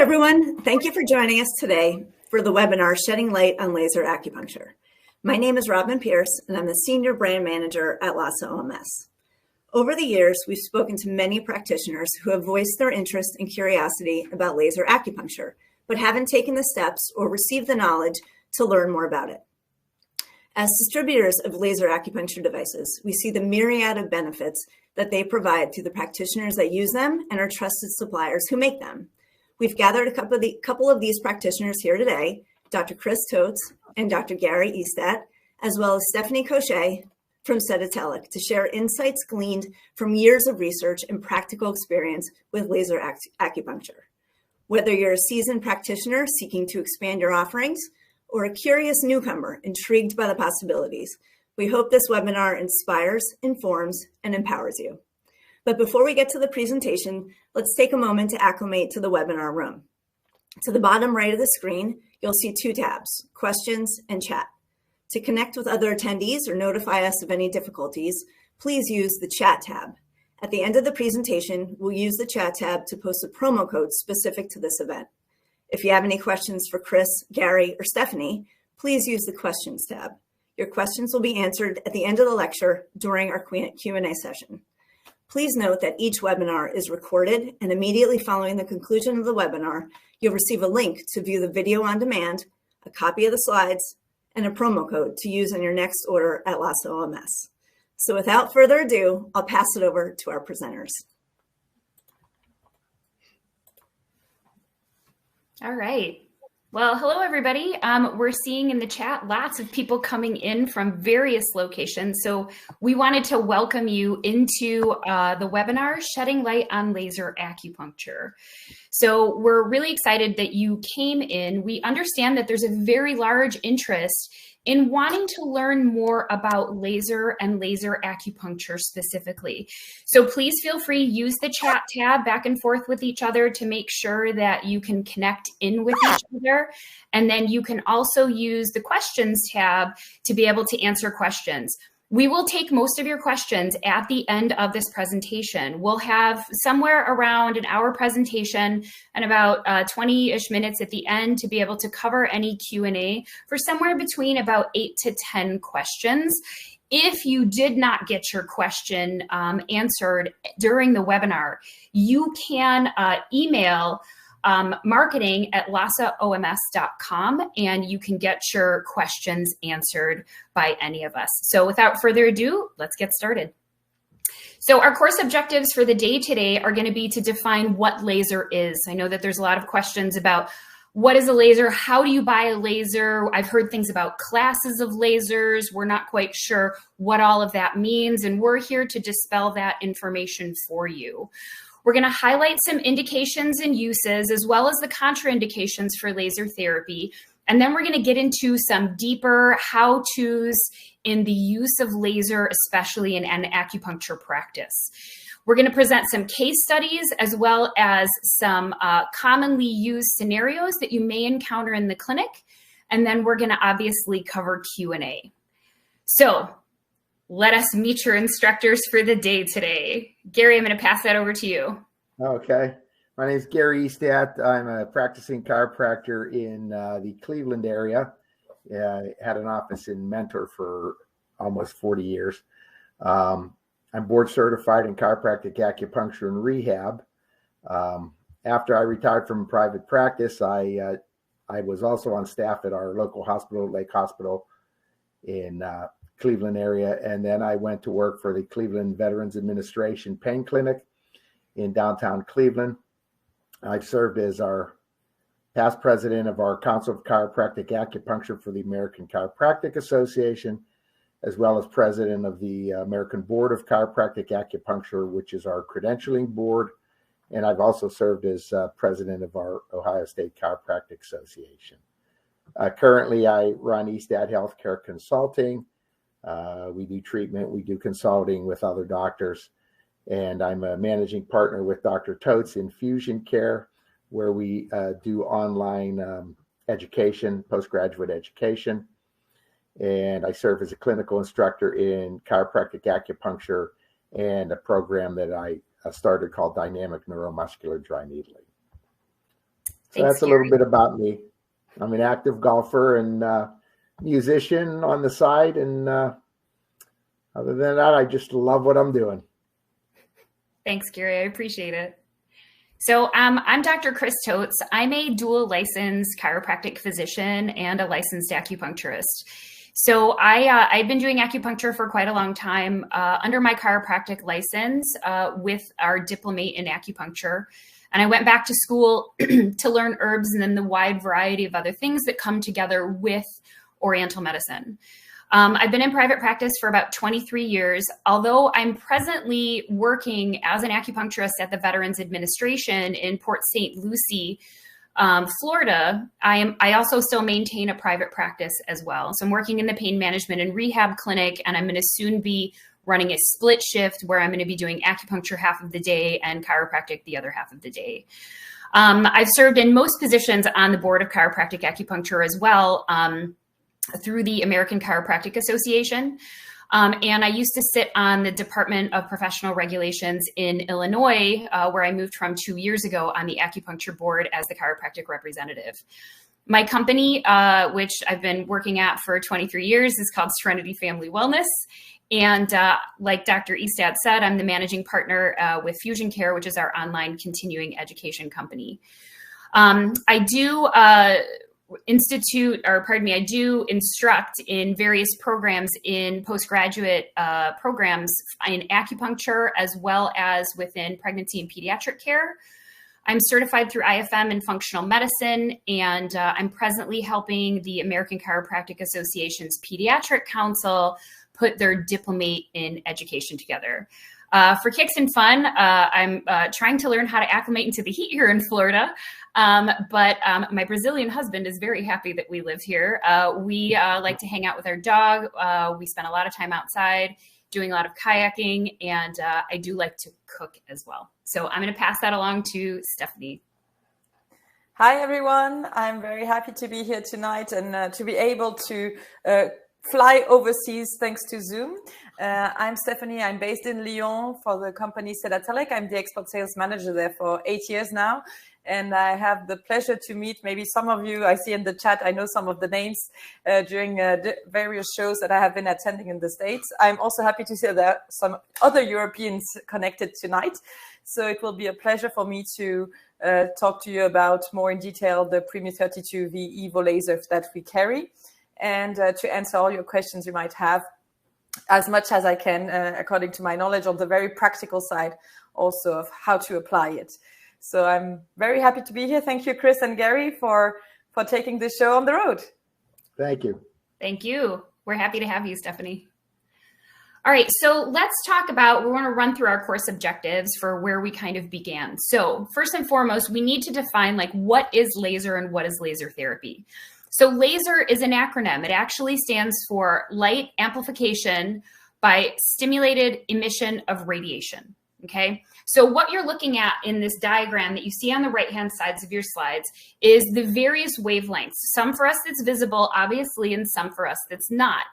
everyone. Thank you for joining us today for the webinar, Shedding Light on Laser Acupuncture. My name is Robin Pierce, and I'm the Senior Brand Manager at L.AC OMS. Over the years, we've spoken to many practitioners who have voiced their interest and curiosity about laser acupuncture, but haven't taken the steps or received the knowledge to learn more about it. As distributors of laser acupuncture devices, we see the myriad of benefits that they provide to the practitioners that use them and our trusted suppliers who make them. We've gathered a couple of these practitioners here today, Dr. Tohtz and Dr. Gary Estadt, as well as Stephanie Cochet from Estadt, to share insights gleaned from years of research and practical experience with laser acupuncture. Whether you're a seasoned practitioner seeking to expand your offerings or a curious newcomer intrigued by the possibilities, we hope this webinar inspires, informs, and empowers you. But before we get to the presentation, let's take a moment to acclimate to the webinar room. To the bottom right of the screen, you'll see two tabs, Questions and Chat. To connect with other attendees or notify us of any difficulties, please use the Chat tab. At the end of the presentation, we'll use the Chat tab to post a promo code specific to this event. If you have any questions for Chris, Gary, or Stephanie, please use the Questions tab. Your questions will be answered at the end of the lecture during our Q&A session. Please note that each webinar is recorded, and immediately following the conclusion of the webinar, you'll receive a link to view the video on demand, a copy of the slides, and a promo code to use on your next order at L.AC OMS. So without further ado, I'll pass it over to our presenters. All right. Well, hello, everybody. We're seeing in the chat lots of people coming in from various locations. So we wanted to welcome you into the webinar, Shedding Light on Laser Acupuncture. So we're really excited that you came in. We understand that there's a very large interest in wanting to learn more about laser and laser acupuncture specifically. So please feel free to use the chat tab back and forth with each other to make sure that you can connect in with each other. And then you can also use the questions tab to be able to answer questions. We will take most of your questions at the end of this presentation. We'll have somewhere around an hour presentation and about 20-ish minutes at the end to be able to cover any Q&A for somewhere between about 8 to 10 questions. If you did not get your question answered during the webinar, you can email marketing@lacaoms.com, and you can get your questions answered by any of us. So without further ado, let's get started. So our course objectives for the day today are going to be to define what laser is. I know that there's a lot of questions about what is a laser? How do you buy a laser? I've heard things about classes of lasers. We're not quite sure what all of that means, and we're here to dispel that information for you. We're going to highlight some indications and uses, as well as the contraindications for laser therapy. And then we're going to get into some deeper how-tos in the use of laser, especially in an acupuncture practice. We're going to present some case studies, as well as some commonly used scenarios that you may encounter in the clinic. And then we're going to obviously cover Q&A. So let us meet your instructors for the day today. Gary, I'm going to pass that over to you. Okay. My name is Gary Estadt. I'm a practicing chiropractor in the Cleveland area. Had an office in Mentor for almost 40 years. I'm board certified in chiropractic acupuncture and rehab. After I retired from private practice, I was also on staff at our local hospital, Lake Hospital in Cleveland area, and then I went to work for the Cleveland Veterans Administration Pain Clinic in downtown Cleveland. I've served as our past president of our Council of Chiropractic Acupuncture for the American Chiropractic Association, as well as president of the American Board of Chiropractic Acupuncture, which is our credentialing board. And I've also served as president of our Ohio State Chiropractic Association. Currently, I run Estadt Healthcare Consulting. We do treatment, we do consulting with other doctors, and I'm a managing partner with Dr. Tohtz in Fusion Care, where we do online education, postgraduate education, and I serve as a clinical instructor in chiropractic acupuncture and a program that I started called Dynamic Neuromuscular Dry Needling. So Thanks, that's a little Gary. bit about me. I'm an active golfer and musician on the side. And other than that, I just love what I'm doing. Thanks, Gary. I appreciate it. So I'm Dr. Tohtz. I'm a dual licensed chiropractic physician and a licensed acupuncturist. So I've been doing acupuncture for quite a long time under my chiropractic license with our diplomate in acupuncture. And I went back to school to learn herbs and then the wide variety of other things that come together with Oriental medicine. I've been in private practice for about 23 years. Although I'm presently working as an acupuncturist at the Veterans Administration in Port St. Lucie, Florida, I also still maintain a private practice as well. So I'm working in the pain management and rehab clinic, and I'm going to soon be running a split shift where I'm going to be doing acupuncture half of the day and chiropractic the other half of the day. I've served in most positions on the board of chiropractic acupuncture as well, through the American Chiropractic Association. And I used to sit on the Department of Professional Regulations in Illinois, where I moved from 2 years ago on the acupuncture board as the chiropractic representative. My company, which I've been working at for 23 years, is called Serenity Family Wellness. And like Dr. Estadt said, I'm the managing partner with Fusion Care, which is our online continuing education company. I do I do instruct in various programs in postgraduate programs in acupuncture, as well as within pregnancy and pediatric care. I'm certified through IFM in functional medicine, and I'm presently helping the American Chiropractic Association's Pediatric Council put their diplomate in education together. For kicks and fun, I'm trying to learn how to acclimate into the heat here in Florida. But my Brazilian husband is very happy that we live here. We like to hang out with our dog. We spend a lot of time outside doing a lot of kayaking, and I do like to cook as well. So I'm going to pass that along to Stephanie. Hi, everyone. I'm very happy to be here tonight and to be able to fly overseas thanks to Zoom. I'm Stephanie. I'm based in Lyon for the company Estadt. I'm the export sales manager there for 8 years now. And I have the pleasure to meet maybe some of you I see in the chat. I know some of the names during the various shows that I have been attending in the States. I'm also happy to see that there are some other Europeans connected tonight. So it will be a pleasure for me to talk to you about more in detail the Premium 32V Evo laser that we carry, and to answer all your questions you might have as much as I can, according to my knowledge, on the very practical side also of how to apply it. So I'm very happy to be here. Thank you, Chris and Gary, for taking this show on the road. Thank you. Thank you. We're happy to have you, Stephanie. All right, so let's talk about, we want to run through our course objectives for where we kind of began. So first and foremost, we need to define like what is laser and what is laser therapy. So laser is an acronym. It actually stands for light amplification by stimulated emission of radiation. Okay, so what you're looking at in this diagram that you see on the right-hand sides of your slides is the various wavelengths. Some for us that's visible, obviously, and some for us that's not.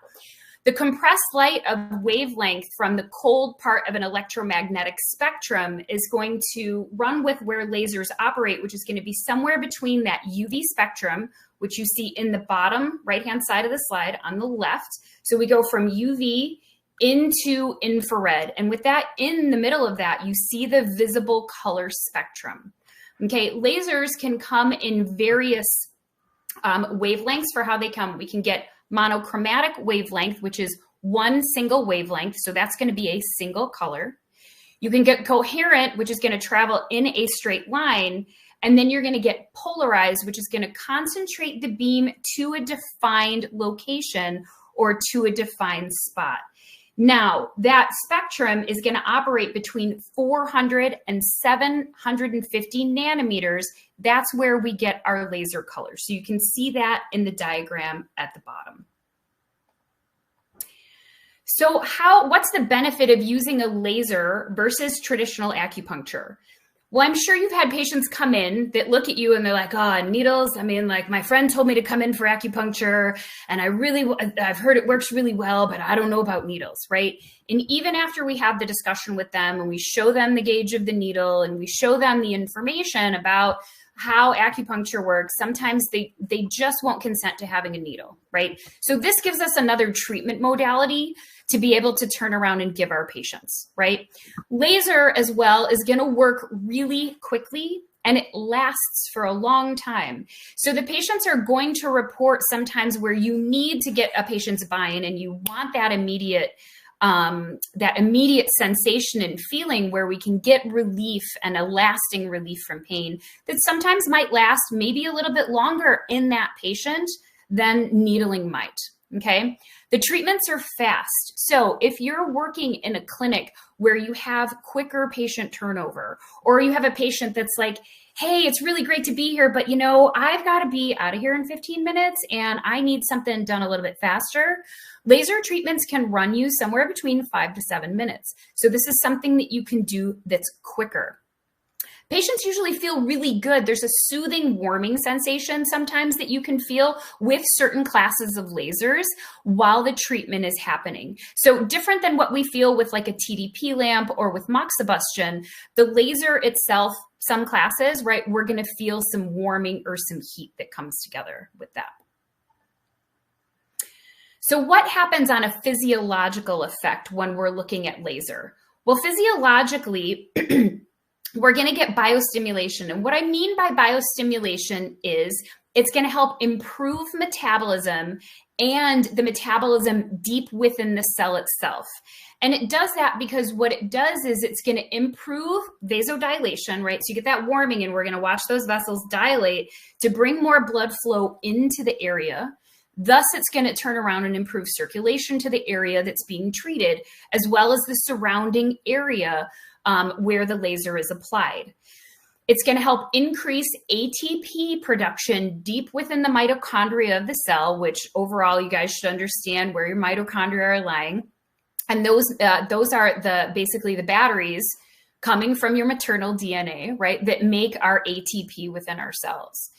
The compressed light of wavelength from the cold part of an electromagnetic spectrum is going to run with where lasers operate, which is going to be somewhere between that UV spectrum, which you see in the bottom right-hand side of the slide on the left. So we go from UV into infrared. And with that, in the middle of that, you see the visible color spectrum. Okay, lasers can come in various wavelengths for how they come. We can get monochromatic wavelength, which is one single wavelength. So that's going to be a single color. You can get coherent, which is going to travel in a straight line. And then you're going to get polarized, which is going to concentrate the beam to a defined location or to a defined spot. Now, that spectrum is going to operate between 400 and 750 nanometers. That's where we get our laser color. So you can see that in the diagram at the bottom. So what's the benefit of using a laser versus traditional acupuncture? Well, I'm sure you've had patients come in that look at you and they're like, oh, needles. I mean, like my friend told me to come in for acupuncture and I've heard it works really well, but I don't know about needles, right? And even after we have the discussion with them and we show them the gauge of the needle and we show them the information about how acupuncture works, sometimes they just won't consent to having a needle, right? So this gives us another treatment modality to be able to turn around and give our patients, right? Laser as well is going to work really quickly and it lasts for a long time. So the patients are going to report sometimes where you need to get a patient's buy-in and you want that immediate sensation and feeling where we can get relief and a lasting relief from pain that sometimes might last maybe a little bit longer in that patient than needling might. Okay. The treatments are fast. So if you're working in a clinic where you have quicker patient turnover, or you have a patient that's like, hey, it's really great to be here, but you know, I've got to be out of here in 15 minutes and I need something done a little bit faster. Laser treatments can run you somewhere between 5 to 7 minutes. So this is something that you can do that's quicker. Patients usually feel really good. There's a soothing, warming sensation sometimes that you can feel with certain classes of lasers while the treatment is happening. So different than what we feel with like a TDP lamp or with moxibustion, the laser itself, some classes, right, we're going to feel some warming or some heat that comes together with that. So what happens on a physiological effect when we're looking at laser? Well, physiologically, we're going to get biostimulation. And what I mean by biostimulation is it's going to help improve metabolism and the metabolism deep within the cell itself. And it does that because what it does is it's going to improve vasodilation, right? So you get that warming and we're going to watch those vessels dilate to bring more blood flow into the area. Thus, it's going to turn around and improve circulation to the area that's being treated, as well as the surrounding area where the laser is applied. It's going to help increase ATP production deep within the mitochondria of the cell, which overall you guys should understand where your mitochondria are lying. And those are basically the batteries coming from your maternal DNA, right, that make our ATP within our cells.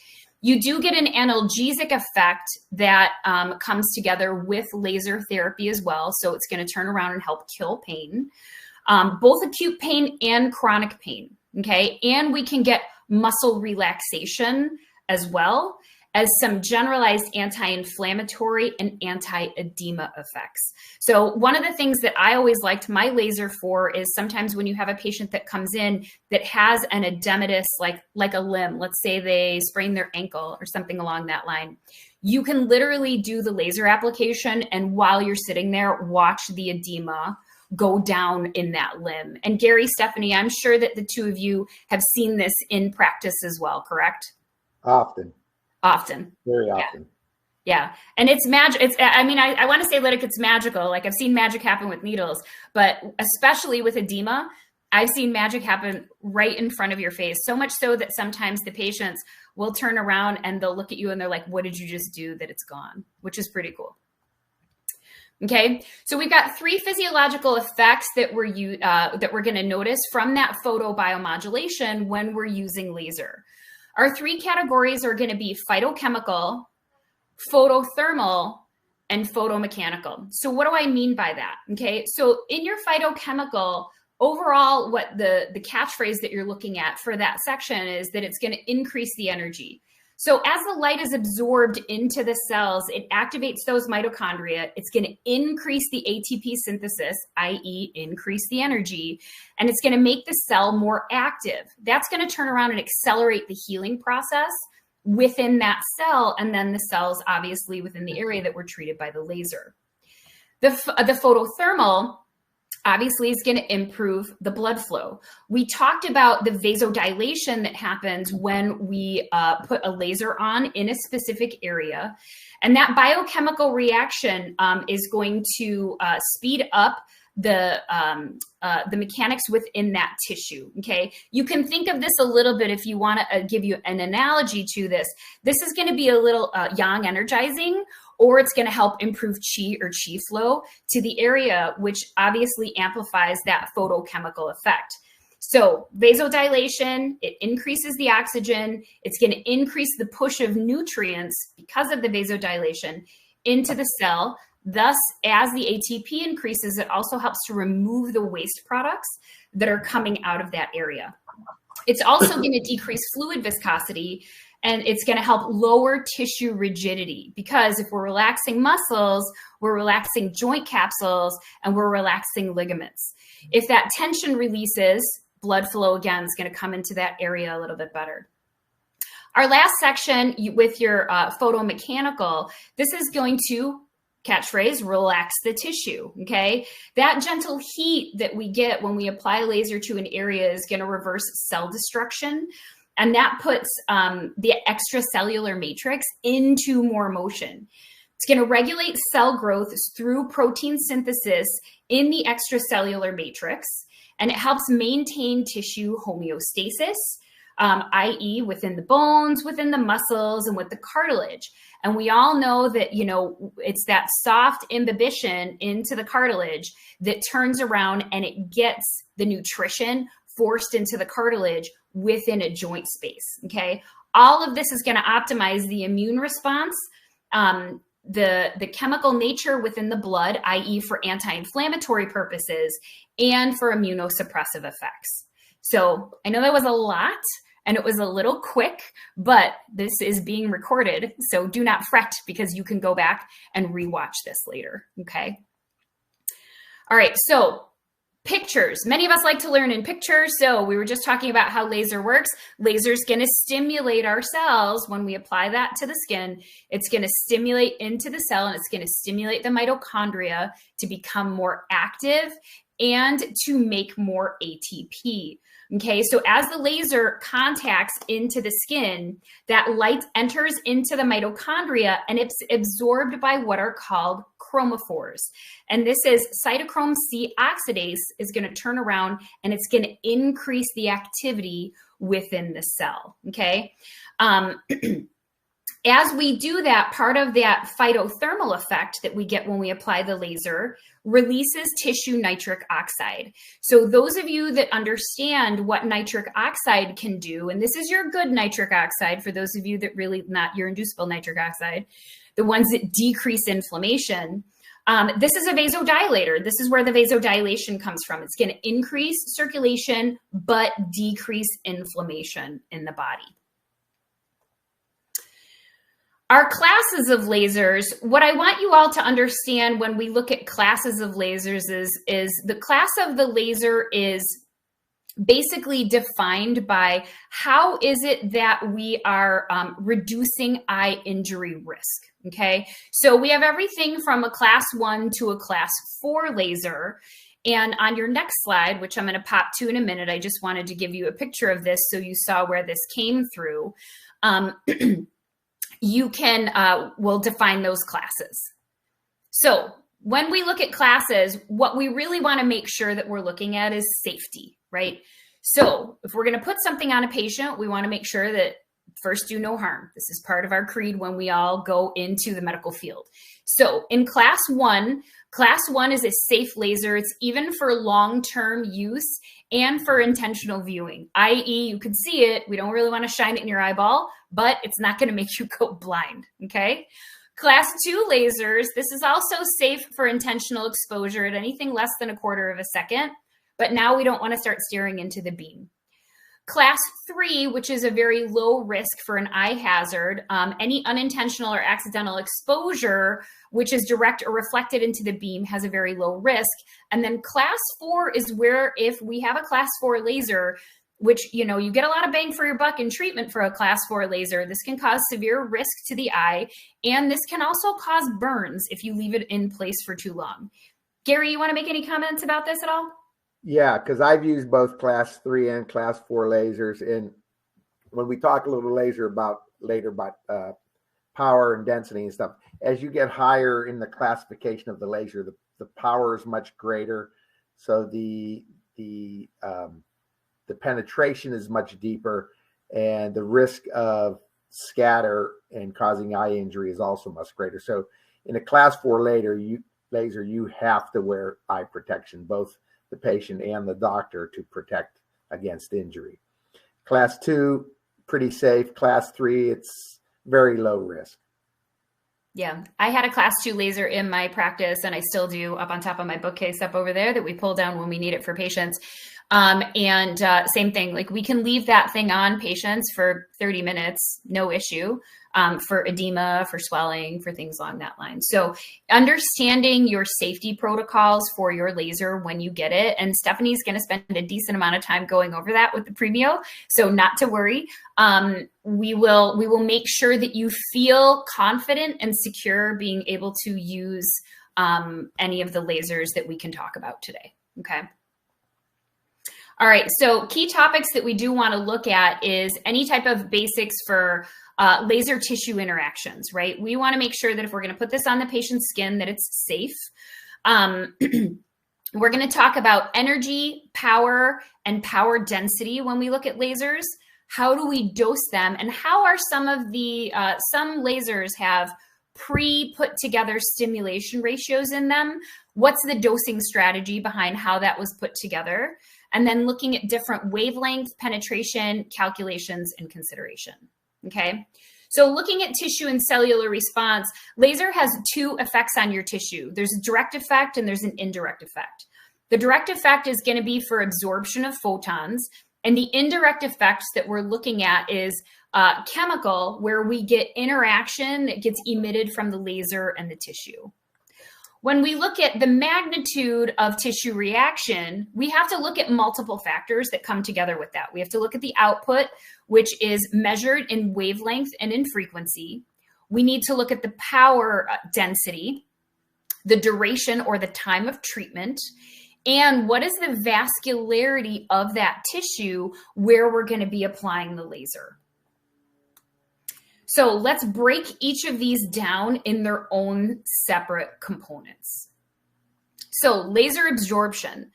You do get an analgesic effect that comes together with laser therapy as well. So it's going to turn around and help kill pain. Both acute pain and chronic pain, okay? And we can get muscle relaxation as well as some generalized anti-inflammatory and anti-edema effects. So one of the things that I always liked my laser for is sometimes when you have a patient that comes in that has an edematous, like a limb, let's say they sprain their ankle or something along that line, you can literally do the laser application and while you're sitting there, watch the edema go down in that limb. And Gary, Stephanie, I'm sure that the two of you have seen this in practice as well, correct? Often. Very often. Yeah. And it's magic. I want to say like it's magical. Like I've seen magic happen with needles, but especially with edema, I've seen magic happen right in front of your face. So much so that sometimes the patients will turn around and they'll look at you and they're like, what did you just do that it's gone? Which is pretty cool. Okay, so we've got 3 physiological effects that we're going to notice from that photobiomodulation when we're using laser. Our 3 categories are going to be phytochemical, photothermal, and photomechanical. So what do I mean by that? Okay, so in your phytochemical, overall, what the catchphrase that you're looking at for that section is that it's going to increase the energy. So as the light is absorbed into the cells, it activates those mitochondria. It's going to increase the ATP synthesis, i.e. increase the energy, and it's going to make the cell more active. That's going to turn around and accelerate the healing process within that cell, and then the cells obviously within the area that were treated by the laser. The photothermal obviously is going to improve the blood flow. We talked about the vasodilation that happens when we put a laser on in a specific area. And that biochemical reaction is going to speed up the mechanics within that tissue, okay? You can think of this a little bit if you want to give you an analogy to this. This is going to be a little yang energizing, or it's going to help improve chi or chi flow to the area, which obviously amplifies that photochemical effect. So vasodilation, it increases the oxygen. It's going to increase the push of nutrients because of the vasodilation into the cell. Thus, as the ATP increases, it also helps to remove the waste products that are coming out of that area. It's also going to decrease fluid viscosity, and it's going to help lower tissue rigidity, because if we're relaxing muscles, we're relaxing joint capsules and we're relaxing ligaments. If that tension releases, blood flow again is going to come into that area a little bit better. Our last section with your photomechanical, this is going to, catchphrase, relax the tissue, okay? That gentle heat that we get when we apply laser to an area is going to reverse cell destruction, and that puts the extracellular matrix into more motion. It's going to regulate cell growth through protein synthesis in the extracellular matrix, and it helps maintain tissue homeostasis, i.e. within the bones, within the muscles, and with the cartilage. And we all know that, you know, it's that soft imbibition into the cartilage that turns around and it gets the nutrition forced into the cartilage within a joint space, okay? All of this is going to optimize the immune response, the chemical nature within the blood, i.e. for anti-inflammatory purposes and for immunosuppressive effects. So I know that was a lot and it was a little quick, but this is being recorded. So do not fret, because you can go back and rewatch this later, okay? All right, so pictures. Many of us like to learn in pictures. So we were just talking about how laser works. Laser is going to stimulate our cells. When we apply that to the skin, it's going to stimulate into the cell, and it's going to stimulate the mitochondria to become more active and to make more ATP. Okay, so as the laser contacts into the skin, that light enters into the mitochondria and it's absorbed by what are called chromophores. And this is cytochrome C oxidase is going to turn around and it's going to increase the activity within the cell. Okay. As we do that, part of that phytothermal effect that we get when we apply the laser releases tissue nitric oxide. So those of you that understand what nitric oxide can do, and this is your good nitric oxide for those of you that really not your inducible nitric oxide, the ones that decrease inflammation, this is a vasodilator. This is where the vasodilation comes from. It's going to increase circulation, but decrease inflammation in the body. Our classes of lasers, what I want you all to understand when we look at classes of lasers is the class of the laser is basically defined by how is it that we are reducing eye injury risk, okay? So we have everything from a class 1 to a class 4 laser. And on your next slide, which I'm going to pop to in a minute, I just wanted to give you a picture of this so you saw where this came through. You can, we'll define those classes. So when we look at classes, what we really want to make sure that we're looking at is safety, right? So if we're going to put something on a patient, we want to make sure that first, do no harm. This is part of our creed when we all go into the medical field. So in class 1 is a safe laser. It's even for long-term use and for intentional viewing, i.e. you can see it. We don't really want to shine it in your eyeball, but it's not going to make you go blind, okay? Class 2 lasers, this is also safe for intentional exposure at anything less than 1/4 of a second, but now we don't want to start staring into the beam. Class 3, which is a very low risk for an eye hazard, any unintentional or accidental exposure, which is direct or reflected into the beam, has a very low risk. And then class 4 is where if we have a class 4 laser, which, you know, you get a lot of bang for your buck in treatment for a class 4 laser, this can cause severe risk to the eye. And this can also cause burns if you leave it in place for too long. Gary, you want to make any comments about this at all? Yeah, because I've used both class 3 and class 4 lasers. And when we talk a little later about power and density and stuff, as you get higher in the classification of the laser, the power is much greater. So the penetration is much deeper, and the risk of scatter and causing eye injury is also much greater. So in a class 4 laser, you have to wear eye protection, both the patient and the doctor, to protect against injury. Class 2, pretty safe. Class 3, it's very low risk. Yeah, I had a class 2 laser in my practice, and I still do, up on top of my bookcase up over there, that we pull down when we need it for patients. Same thing, like we can leave that thing on patients for 30 minutes, no issue, for edema, for swelling, for things along that line. So understanding your safety protocols for your laser when you get it, and Stephanie's going to spend a decent amount of time going over that with the Premio, so not to worry. We will make sure that you feel confident and secure being able to use any of the lasers that we can talk about today. Okay. All right, so key topics that we do want to look at is any type of basics for laser tissue interactions, right? We want to make sure that if we're going to put this on the patient's skin, that it's safe. We're going to talk about energy, power, and power density when we look at lasers. How do we dose them? And how are some of the, some lasers have pre-put together stimulation ratios in them? What's the dosing strategy behind how that was put together? And then looking at different wavelength, penetration, calculations, and consideration, okay? So looking at tissue and cellular response, laser has 2 effects on your tissue. There's a direct effect and there's an indirect effect. The direct effect is gonna be for absorption of photons, and the indirect effects that we're looking at is chemical, where we get interaction that gets emitted from the laser and the tissue. When we look at the magnitude of tissue reaction, we have to look at multiple factors that come together with that. We have to look at the output, which is measured in wavelength and in frequency. We need to look at the power density, the duration or the time of treatment, and what is the vascularity of that tissue where we're going to be applying the laser. So let's break each of these down in their own separate components. So laser absorption.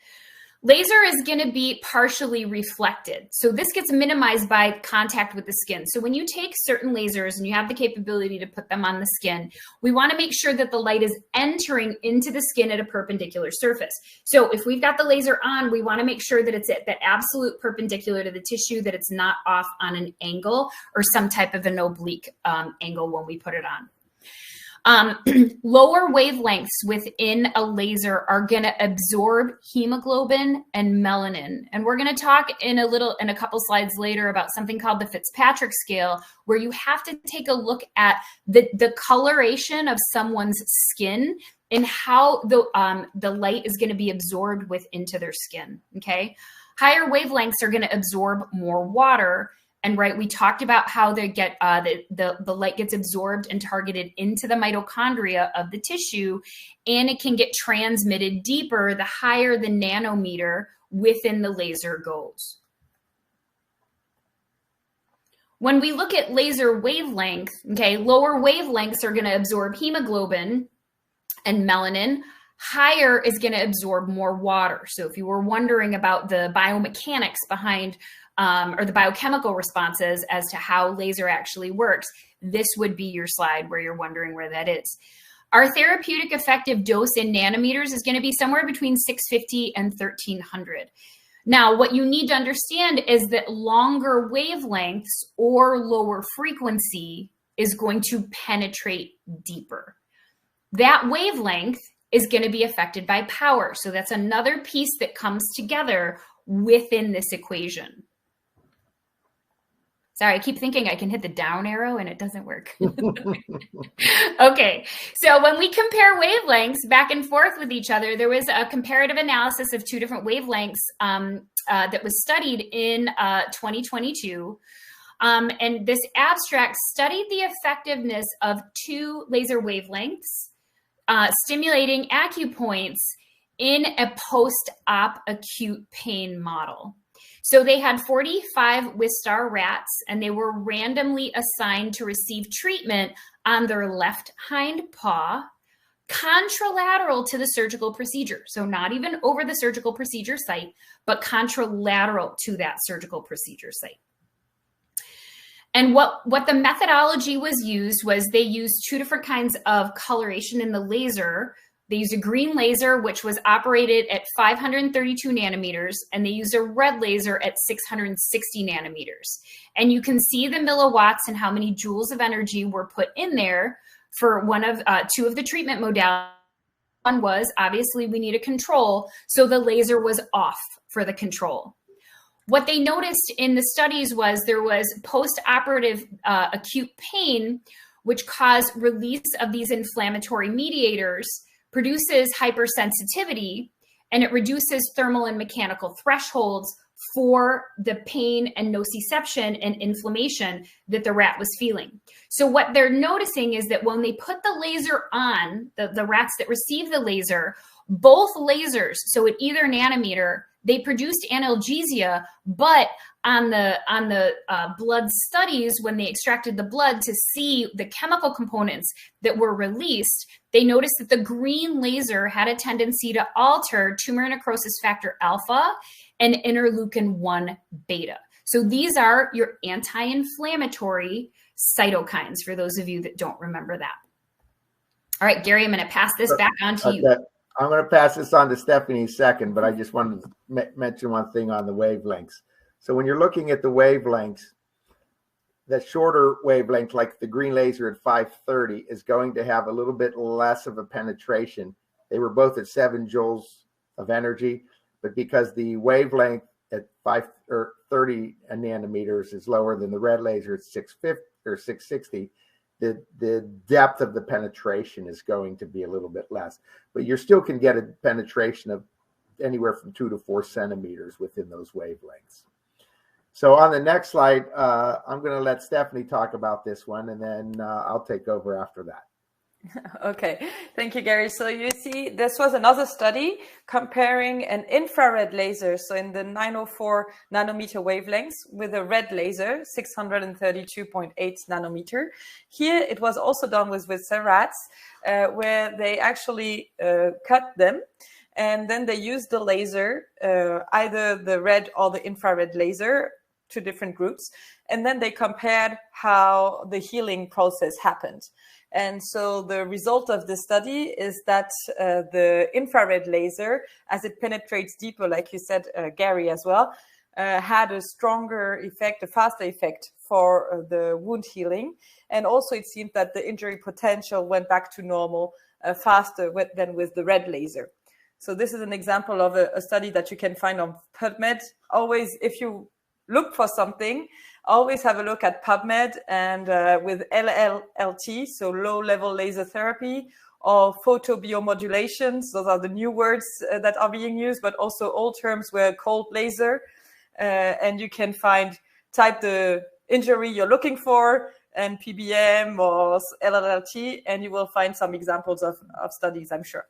Laser is going to be partially reflected. So this gets minimized by contact with the skin. So when you take certain lasers and you have the capability to put them on the skin, we want to make sure that the light is entering into the skin at a perpendicular surface. So if we've got the laser on, we want to make sure that it's at that absolute perpendicular to the tissue, that it's not off on an angle or some type of an oblique angle when we put it on. Lower wavelengths within a laser are going to absorb hemoglobin and melanin. And we're going to talk in a couple slides later about something called the Fitzpatrick scale, where you have to take a look at the coloration of someone's skin and how the light is going to be absorbed into their skin. Okay. Higher wavelengths are going to absorb more water. And right, we talked about how they get the light gets absorbed and targeted into the mitochondria of the tissue, and it can get transmitted deeper the higher the nanometer within the laser goes. When we look at laser wavelength, okay, lower wavelengths are going to absorb hemoglobin and melanin. Higher is going to absorb more water. So if you were wondering about the biomechanics behind or the biochemical responses as to how laser actually works, this would be your slide where you're wondering where that is. Our therapeutic effective dose in nanometers is going to be somewhere between 650 and 1300. Now, what you need to understand is that longer wavelengths or lower frequency is going to penetrate deeper. That wavelength is going to be affected by power. So that's another piece that comes together within this equation. Sorry, I keep thinking I can hit the down arrow and it doesn't work. Okay, so when we compare wavelengths back and forth with each other, there was a comparative analysis of 2 different wavelengths that was studied in 2022. And this abstract studied the effectiveness of 2 laser wavelengths stimulating acupoints in a post-op acute pain model. So they had 45 Wistar rats, and they were randomly assigned to receive treatment on their left hind paw, contralateral to the surgical procedure. So not even over the surgical procedure site, but contralateral to that surgical procedure site. And what the methodology was used was they used 2 different kinds of coloration in the laser They used a green laser, which was operated at 532 nanometers, and they used a red laser at 660 nanometers. And you can see the milliwatts and how many joules of energy were put in there for two of the treatment modalities. One was, obviously, we need a control, so the laser was off for the control. What they noticed in the studies was there was post-operative acute pain, which caused release of these inflammatory mediators, produces hypersensitivity, and it reduces thermal and mechanical thresholds for the pain and nociception and inflammation that the rat was feeling. So what they're noticing is that when they put the laser on, the rats that receive the laser, both lasers, so at either nanometer, they produced analgesia, but on the blood studies, when they extracted the blood to see the chemical components that were released, they noticed that the green laser had a tendency to alter tumor necrosis factor alpha and interleukin-1 beta. So these are your anti-inflammatory cytokines, for those of you that don't remember that. All right, Gary, I'm going to pass this back on to you. I'm going to pass this on to Stephanie in a second, but I just wanted to mention one thing on the wavelengths. So when you're looking at the wavelengths, the shorter wavelength, like the green laser at 530, is going to have a little bit less of a penetration. They were both at 7 joules of energy, but because the wavelength at 530 nanometers is lower than the red laser at 650 or 660, the depth of the penetration is going to be a little bit less. But you still can get a penetration of anywhere from 2 to 4 centimeters within those wavelengths. So on the next slide, I'm going to let Stephanie talk about this one, and then I'll take over after that. Okay, thank you, Gary. So you see, this was another study comparing an infrared laser, so in the 904 nanometer wavelengths, with a red laser, 632.8 nanometer. Here, it was also done with rats, where they actually cut them, and then they used the laser, either the red or the infrared laser, to different groups, and then they compared how the healing process happened. And so the result of the study is that the infrared laser, as it penetrates deeper, like you said, Gary, as well, had a stronger effect, a faster effect for the wound healing. And also it seemed that the injury potential went back to normal faster than with the red laser. So this is an example of a study that you can find on PubMed. Always, if you look for something, always have a look at PubMed, and with LLT, so low-level laser therapy, or photobiomodulations. Those are the new words that are being used, but also old terms were cold laser. And you can type the injury you're looking for, and PBM or LLT, and you will find some examples of studies, I'm sure.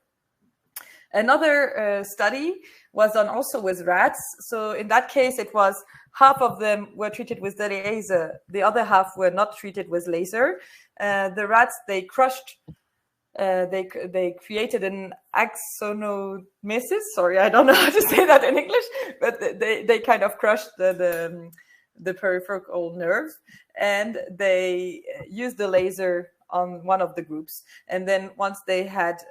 Another study was done also with rats. So in that case, it was half of them were treated with the laser. The other half were not treated with laser. The rats, they crushed, they created an axonomesis. Sorry, I don't know how to say that in English, but they kind of crushed the peripheral nerve, and they used the laser on one of the groups. And then once they had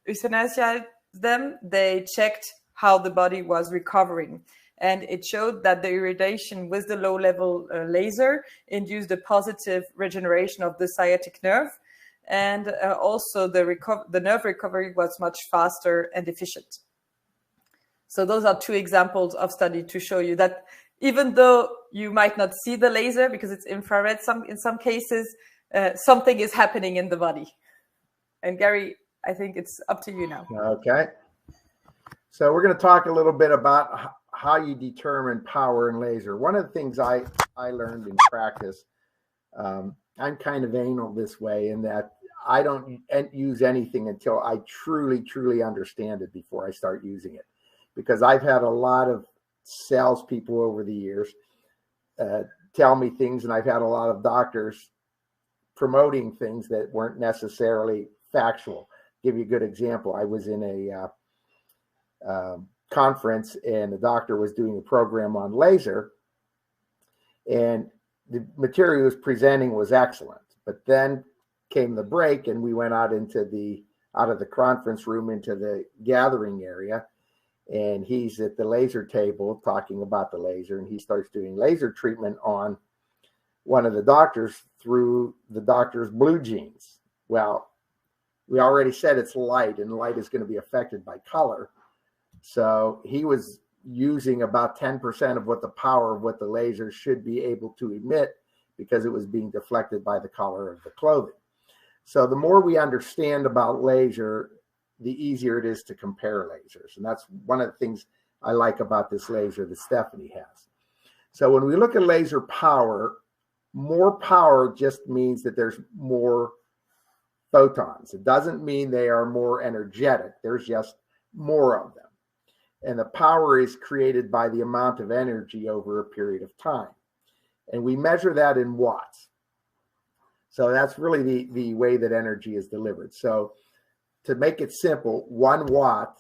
euthanized them, they checked how the body was recovering. And it showed that the irradiation with the low-level laser induced a positive regeneration of the sciatic nerve. And also the nerve recovery was much faster and efficient. So those are two examples of study to show you that even though you might not see the laser because it's infrared, in some cases, something is happening in the body. And Gary, I think it's up to you now. Okay. So we're going to talk a little bit about how you determine power in laser. One of the things I learned in practice, I'm kind of anal this way in that I don't use anything until I truly understand it before I start using it. Because I've had a lot of salespeople over the years tell me things, and I've had a lot of doctors promoting things that weren't necessarily factual. Give you a good example. I was in a conference, and the doctor was doing a program on laser, and the material he was presenting was excellent. But then came the break, and we went out into the out of the conference room into the gathering area. And he's at the laser table talking about the laser, and he starts doing laser treatment on one of the doctors through the doctor's blue jeans. Well, we already said it's light, and light is going to be affected by color. So he was using about 10% of what the power of what the laser should be able to emit, because it was being deflected by the color of the clothing. So the more we understand about laser, the easier it is to compare lasers. And that's one of the things I like about this laser that Stephanie has. So when we look at laser power, more power just means that there's more photons. It doesn't mean they are more energetic. There's just more of them. And the power is created by the amount of energy over a period of time. And we measure that in watts. So that's really the way that energy is delivered. So to make it simple, 1 watt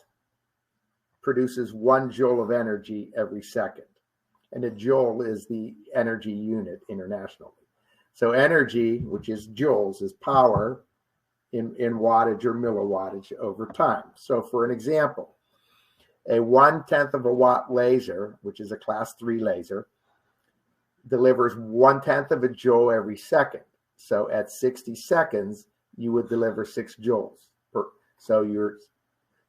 produces 1 joule of energy every second. And a joule is the energy unit internationally. So energy, which is joules, is power in wattage or milliwattage over time. So for an example, a 1/10 of a watt laser, which is a class 3 laser, delivers 1/10 of a joule every second. So at 60 seconds, you would deliver 6 joules. So your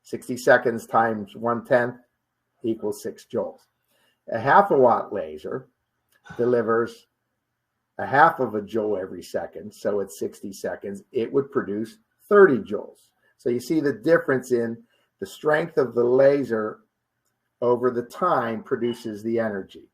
60 seconds times 1/10 equals 6 joules. A 1/2 a watt laser delivers 1/2 of a joule every second. So at 60 seconds, it would produce 30 joules. So you see the difference in the strength of the laser over the time produces the energy.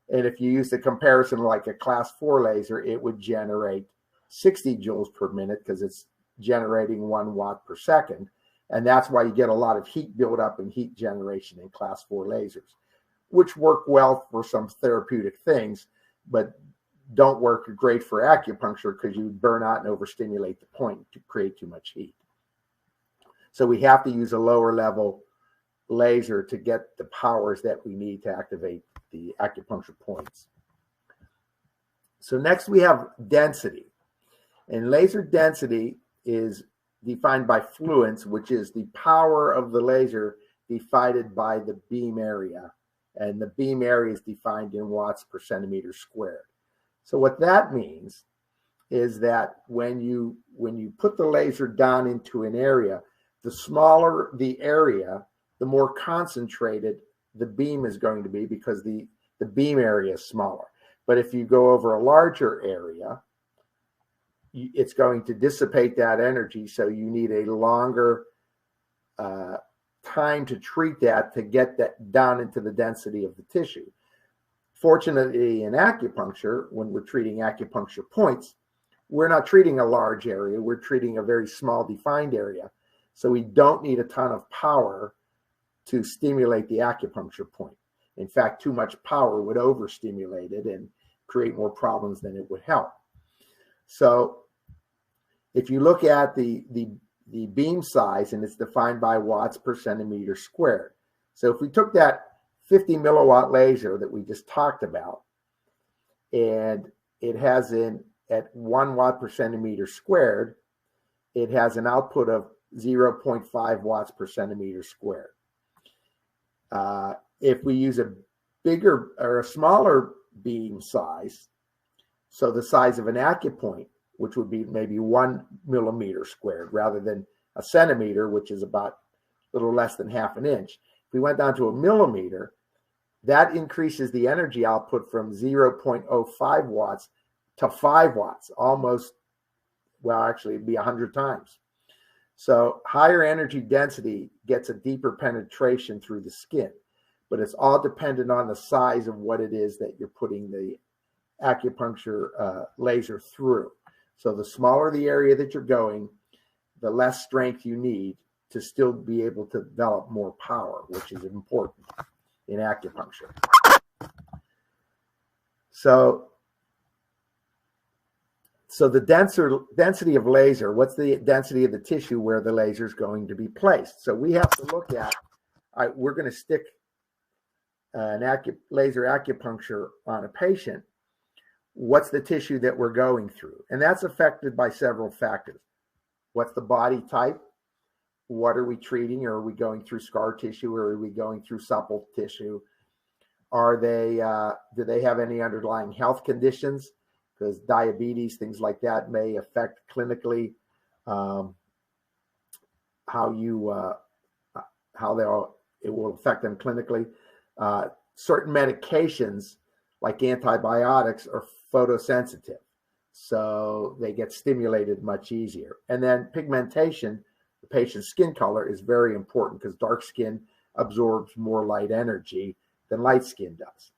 And if you use the comparison like a class 4 laser, it would generate 60 joules per minute because it's generating 1 watt per second. And that's why you get a lot of heat buildup and heat generation in class 4 lasers, which work well for some therapeutic things, but don't work great for acupuncture because you burn out and overstimulate the point to create too much heat. So we have to use a lower level laser to get the powers that we need to activate the acupuncture points. So next we have density. And laser density is defined by fluence, which is the power of the laser divided by the beam area. And the beam area is defined in watts per centimeter squared. So what that means is that when you put the laser down into an area, the smaller the area, the more concentrated the beam is going to be because the beam area is smaller. But if you go over a larger area, it's going to dissipate that energy. So you need a longer time to treat that to get that down into the density of the tissue. Fortunately, in acupuncture, when we're treating acupuncture points, we're not treating a large area. We're treating a very small defined area. So we don't need a ton of power to stimulate the acupuncture point. In fact, too much power would overstimulate it and create more problems than it would help. So if you look at the beam size, and it's defined by watts per centimeter squared. So if we took that 50 milliwatt laser that we just talked about, and it has at 1 watt per centimeter squared, it has an output of 0.5 watts per centimeter squared. If we use a bigger or a smaller beam size, so the size of an acupoint, which would be maybe 1 millimeter squared rather than a centimeter, which is about a little less than half an inch. If we went down to a millimeter, that increases the energy output from 0.05 watts to 5 watts, almost, well, actually it'd be 100 times. So higher energy density gets a deeper penetration through the skin, but it's all dependent on the size of what it is that you're putting the acupuncture laser through. So the smaller the area that you're going, the less strength you need to still be able to develop more power, which is important in acupuncture. So the density of laser, what's the density of the tissue where the laser is going to be placed? So we have to look at, we're going to stick an laser acupuncture on a patient. What's the tissue that we're going through? And that's affected by several factors. What's the body type? what are we treating? Are we going through scar tissue, or are we going through supple tissue? Are they, do they have any underlying health conditions? Because diabetes, things like that may affect clinically how it will affect them clinically. Certain medications like antibiotics are photosensitive, so they get stimulated much easier. And then pigmentation, the patient's skin color, is very important because dark skin absorbs more light energy than light skin does.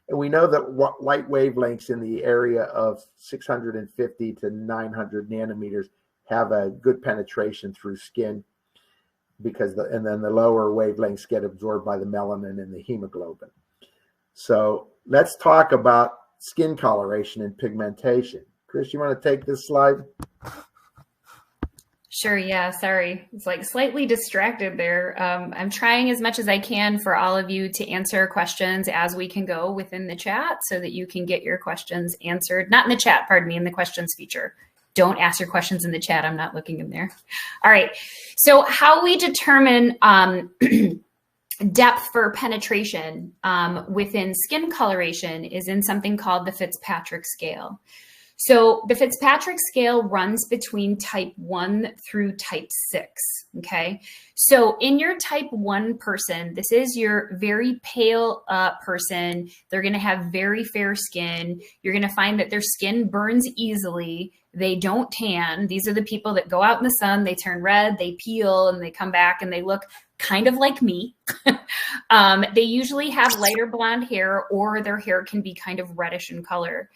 And we know that light wavelengths in the area of 650 to 900 nanometers have a good penetration through skin, because and then the lower wavelengths get absorbed by the melanin and the hemoglobin. So let's talk about skin coloration and pigmentation. Chris, you want to take this slide? Sure. Yeah. Sorry. It's like slightly distracted there. I'm trying as much as I can for all of you to answer questions as we can go within the chat so that you can get your questions answered. Not in the chat, pardon me, in the questions feature. Don't ask your questions in the chat. I'm not looking in there. All right. So how we determine depth for penetration within skin coloration is in something called the Fitzpatrick scale. So the Fitzpatrick scale runs between type 1 through type 6, okay? So in your type 1 person, this is your very pale person. They're gonna have very fair skin. You're gonna find that their skin burns easily. They don't tan. These are the people that go out in the sun, they turn red, they peel, and they come back and they look kind of like me. They usually have lighter blonde hair, or their hair can be kind of reddish in color.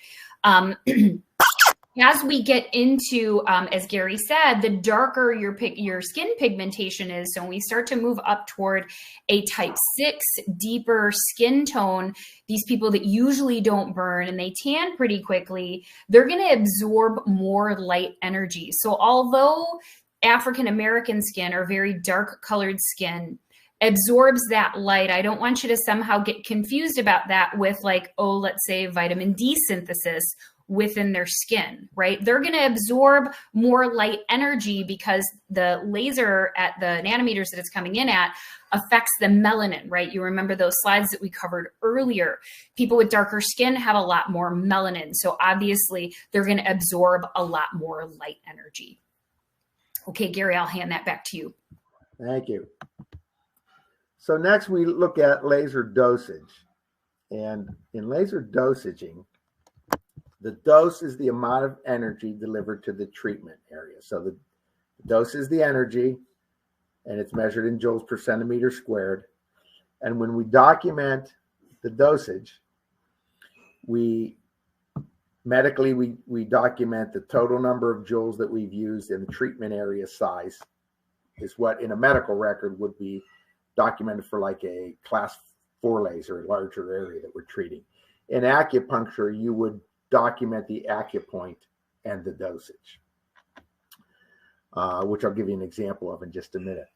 As we get into, as Gary said, the darker your skin pigmentation is, so when we start to move up toward a type 6, deeper skin tone, these people that usually don't burn and they tan pretty quickly, they're going to absorb more light energy. So although African-American skin, or very dark colored skin, absorbs that light, I don't want you to somehow get confused about that with, like, oh, let's say vitamin D synthesis within their skin, right? They're going to absorb more light energy because the laser at the nanometers that it's coming in at affects the melanin, right? You remember those slides that we covered earlier. People with darker skin have a lot more melanin. So obviously they're going to absorb a lot more light energy. Okay, Gary, I'll hand that back to you. Thank you. So next we look at laser dosage. And in laser dosaging, the dose is the amount of energy delivered to the treatment area. So the dose is the energy, and it's measured in joules per centimeter squared. And when we document the dosage, we document the total number of joules that we've used, and the treatment area size is what in a medical record would be documented for like a class 4 laser, a larger area that we're treating. In acupuncture, you would document the acupoint and the dosage, which I'll give you an example of in just a minute.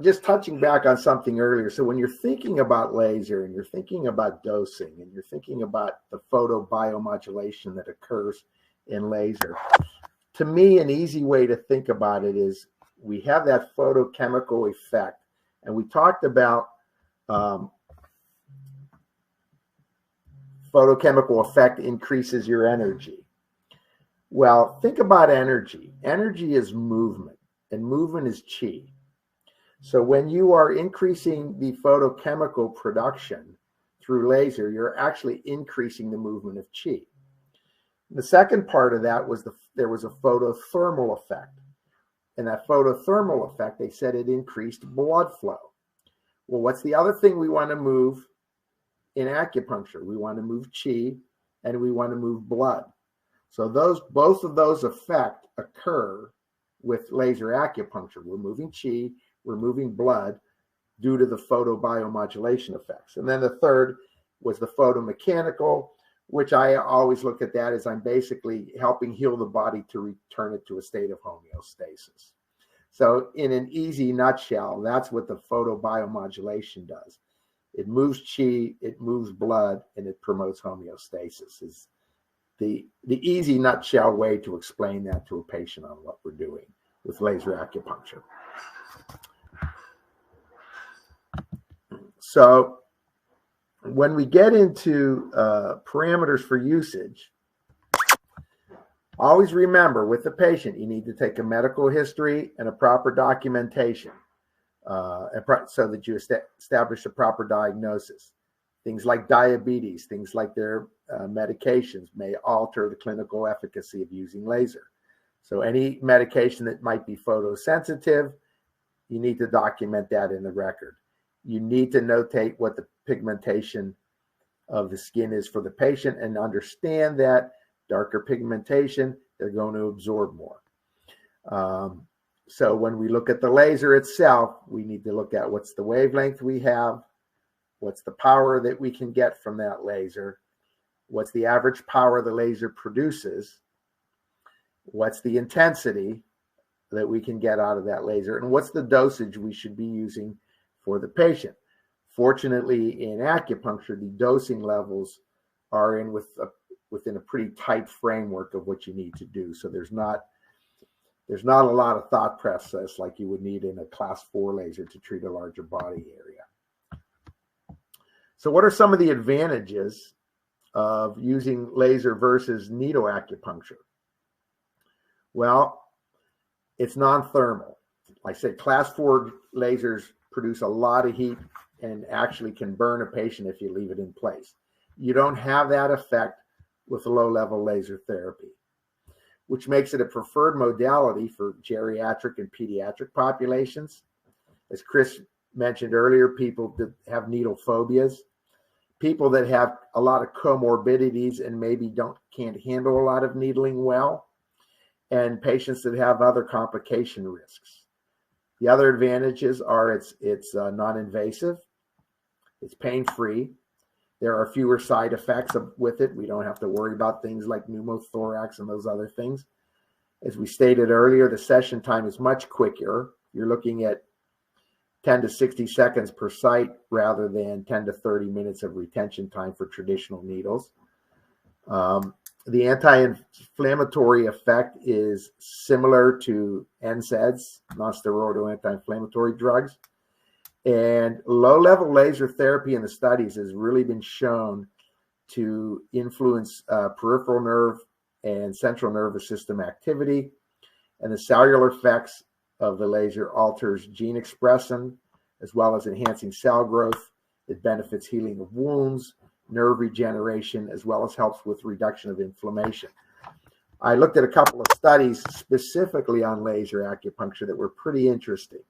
Just touching back on something earlier. So when you're thinking about laser and you're thinking about dosing and you're thinking about the photobiomodulation that occurs in laser, to me, an easy way to think about it is we have that photochemical effect. And we talked about photochemical effect increases your energy. Well, think about energy. Energy is movement, and movement is chi. So when you are increasing the photochemical production through laser, you're actually increasing the movement of chi. The second part of that was there was a photothermal effect. And that photothermal effect, they said it increased blood flow. Well, what's the other thing we want to move in acupuncture? We want to move chi, and we want to move blood. So both of those effects occur with laser acupuncture. We're moving chi, we're moving blood due to the photobiomodulation effects. And then the third was the photomechanical, which I always look at that as I'm basically helping heal the body to return it to a state of homeostasis. So in an easy nutshell, that's what the photobiomodulation does. It moves chi, it moves blood, and it promotes homeostasis. Is the easy nutshell way to explain that to a patient on what we're doing with laser acupuncture. So when we get into parameters for usage, always remember with the patient, you need to take a medical history and a proper documentation so that you establish a proper diagnosis. Things like diabetes, things like their medications may alter the clinical efficacy of using laser. So any medication that might be photosensitive, you need to document that in the record. You need to notate what the pigmentation of the skin is for the patient and understand that darker pigmentation, they're going to absorb more. So when we look at the laser itself, we need to look at what's the wavelength we have, what's the power that we can get from that laser, what's the average power the laser produces, what's the intensity that we can get out of that laser, and what's the dosage we should be using for the patient. Fortunately, in acupuncture, the dosing levels are within a pretty tight framework of what you need to do. So there's not a lot of thought process like you would need in a class 4 laser to treat a larger body area. So what are some of the advantages of using laser versus needle acupuncture? Well, it's non-thermal. Like I said, class 4 lasers produce a lot of heat and actually can burn a patient if you leave it in place. You don't have that effect with low-level laser therapy, which makes it a preferred modality for geriatric and pediatric populations. As Chris mentioned earlier, people that have needle phobias, people that have a lot of comorbidities and maybe can't handle a lot of needling well, and patients that have other complication risks. The other advantages are it's non-invasive, it's pain-free. There are fewer side effects with it. We don't have to worry about things like pneumothorax and those other things. As we stated earlier, the session time is much quicker. You're looking at 10 to 60 seconds per site rather than 10 to 30 minutes of retention time for traditional needles. The anti-inflammatory effect is similar to NSAIDs, non-steroidal anti-inflammatory drugs. And low-level laser therapy in the studies has really been shown to influence peripheral nerve and central nervous system activity. And the cellular effects of the laser alters gene expression, as well as enhancing cell growth. It benefits healing of wounds, nerve regeneration, as well as helps with reduction of inflammation. I looked at a couple of studies specifically on laser acupuncture that were pretty interesting.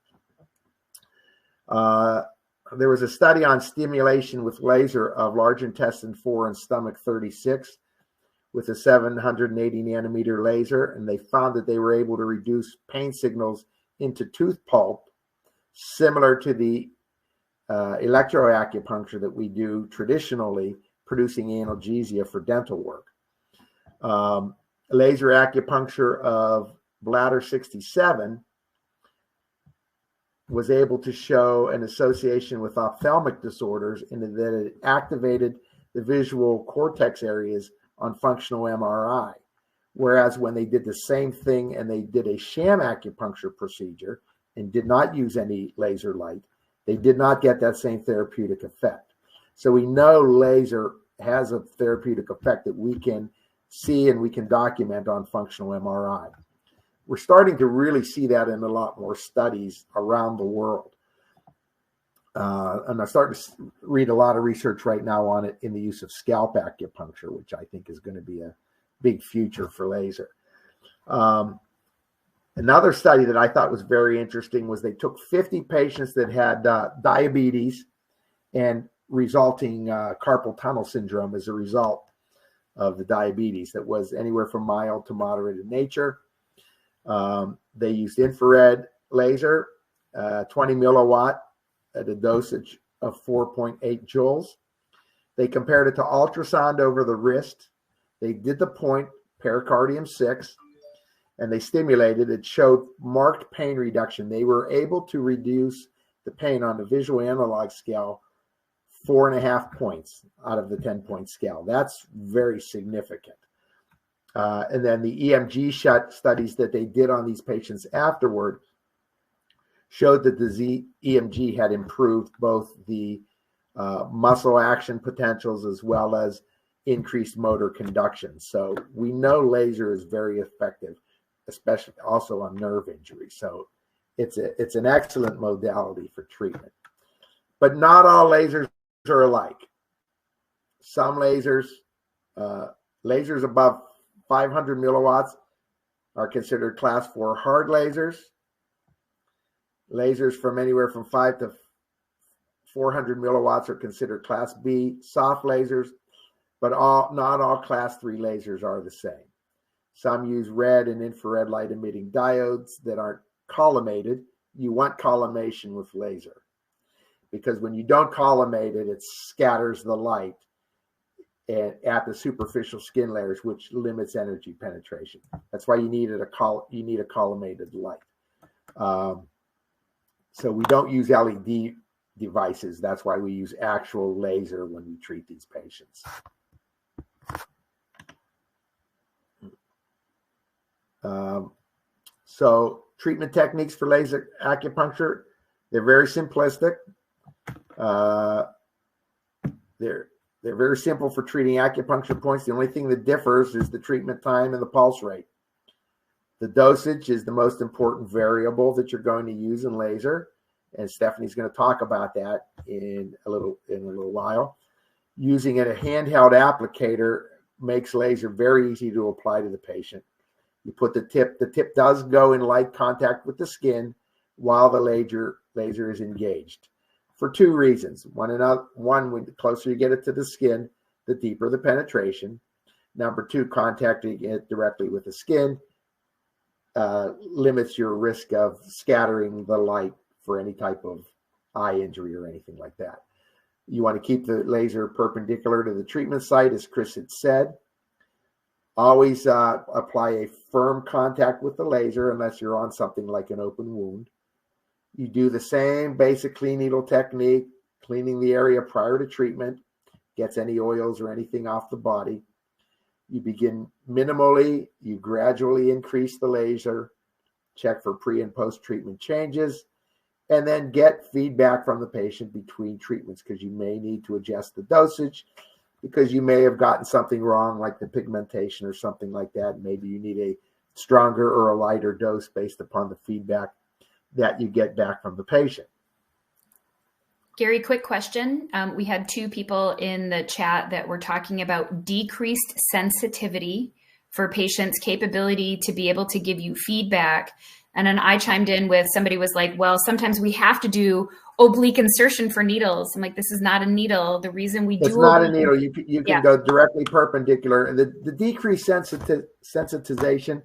There was a study on stimulation with laser of large intestine 4 and stomach 36 with a 780 nanometer laser, and they found that they were able to reduce pain signals into tooth pulp, similar to the electroacupuncture that we do traditionally, producing analgesia for dental work. Laser acupuncture of bladder 67 was able to show an association with ophthalmic disorders in that it activated the visual cortex areas on functional MRI. Whereas when they did the same thing and they did a sham acupuncture procedure and did not use any laser light, they did not get that same therapeutic effect. So we know laser has a therapeutic effect that we can see and we can document on functional MRI. We're starting to really see that in a lot more studies around the world. And I'm starting to read a lot of research right now on it in the use of scalp acupuncture, which I think is going to be a big future for laser. Another study that I thought was very interesting was they took 50 patients that had diabetes and resulting carpal tunnel syndrome as a result of the diabetes that was anywhere from mild to moderate in nature. They used infrared laser, 20 milliwatt at a dosage of 4.8 joules. They compared it to ultrasound over the wrist. They did the point, pericardium 6, and they stimulated. It showed marked pain reduction. They were able to reduce the pain on the visual analog scale 4.5 points out of the 10-point scale. That's very significant. And then the EMG studies that they did on these patients afterward showed that the EMG had improved both the muscle action potentials, as well as increased motor conduction. So we know laser is very effective, especially also on nerve injury. So it's an excellent modality for treatment. But not all lasers are alike. Some lasers above 500 milliwatts are considered class 4 hard lasers. Lasers from anywhere from 5 to 400 milliwatts are considered class B soft lasers, but not all class 3 lasers are the same. Some use red and infrared light emitting diodes that aren't collimated. You want collimation with laser, because when you don't collimate it, it scatters the light at the superficial skin layers, which limits energy penetration. That's why you need a collimated light. So we don't use LED devices. That's why we use actual laser when we treat these patients. So treatment techniques for laser acupuncture, they're very simplistic. They're very simple for treating acupuncture points. The only thing that differs is the treatment time and the pulse rate. The dosage is the most important variable that you're going to use in laser, and Stephanie's going to talk about that in a little while. Using a handheld applicator makes laser very easy to apply to the patient. You put the tip does go in light contact with the skin while the laser is engaged, for two reasons. One, the closer you get it to the skin, the deeper the penetration. Number two, contacting it directly with the skin limits your risk of scattering the light for any type of eye injury or anything like that. You want to keep the laser perpendicular to the treatment site, as Chris had said. Always apply a firm contact with the laser unless you're on something like an open wound. You do the same basic clean needle technique, cleaning the area prior to treatment, gets any oils or anything off the body. You begin minimally, you gradually increase the laser, check for pre and post-treatment changes, and then get feedback from the patient between treatments, because you may need to adjust the dosage, because you may have gotten something wrong, like the pigmentation or something like that. Maybe you need a stronger or a lighter dose based upon the feedback that you get back from the patient. Gary, quick question. We had two people in the chat that were talking about decreased sensitivity for patients' capability to be able to give you feedback. And then I chimed in with, somebody was like, well, sometimes we have to do oblique insertion for needles. I'm like, this is not a needle. The reason we do it's not a needle. You can go directly perpendicular. And the decreased sensitization,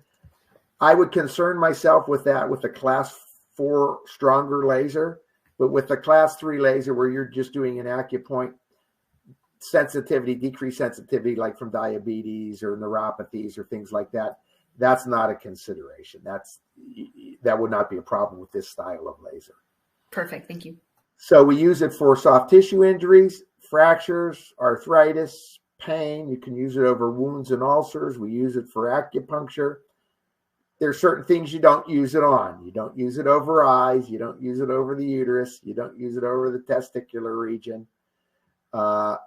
I would concern myself with that with the class 4 stronger laser. But with the class 3 laser, where you're just doing an acupoint, sensitivity, decreased sensitivity, like from diabetes or neuropathies or things like that, that's not a consideration. That would not be a problem with this style of laser. Perfect. Thank you. So we use it for soft tissue injuries, fractures, arthritis, pain. You can use it over wounds and ulcers. We use it for acupuncture. There's certain things you don't use it on. You don't use it over eyes. You don't use it over the uterus. You don't use it over the testicular region.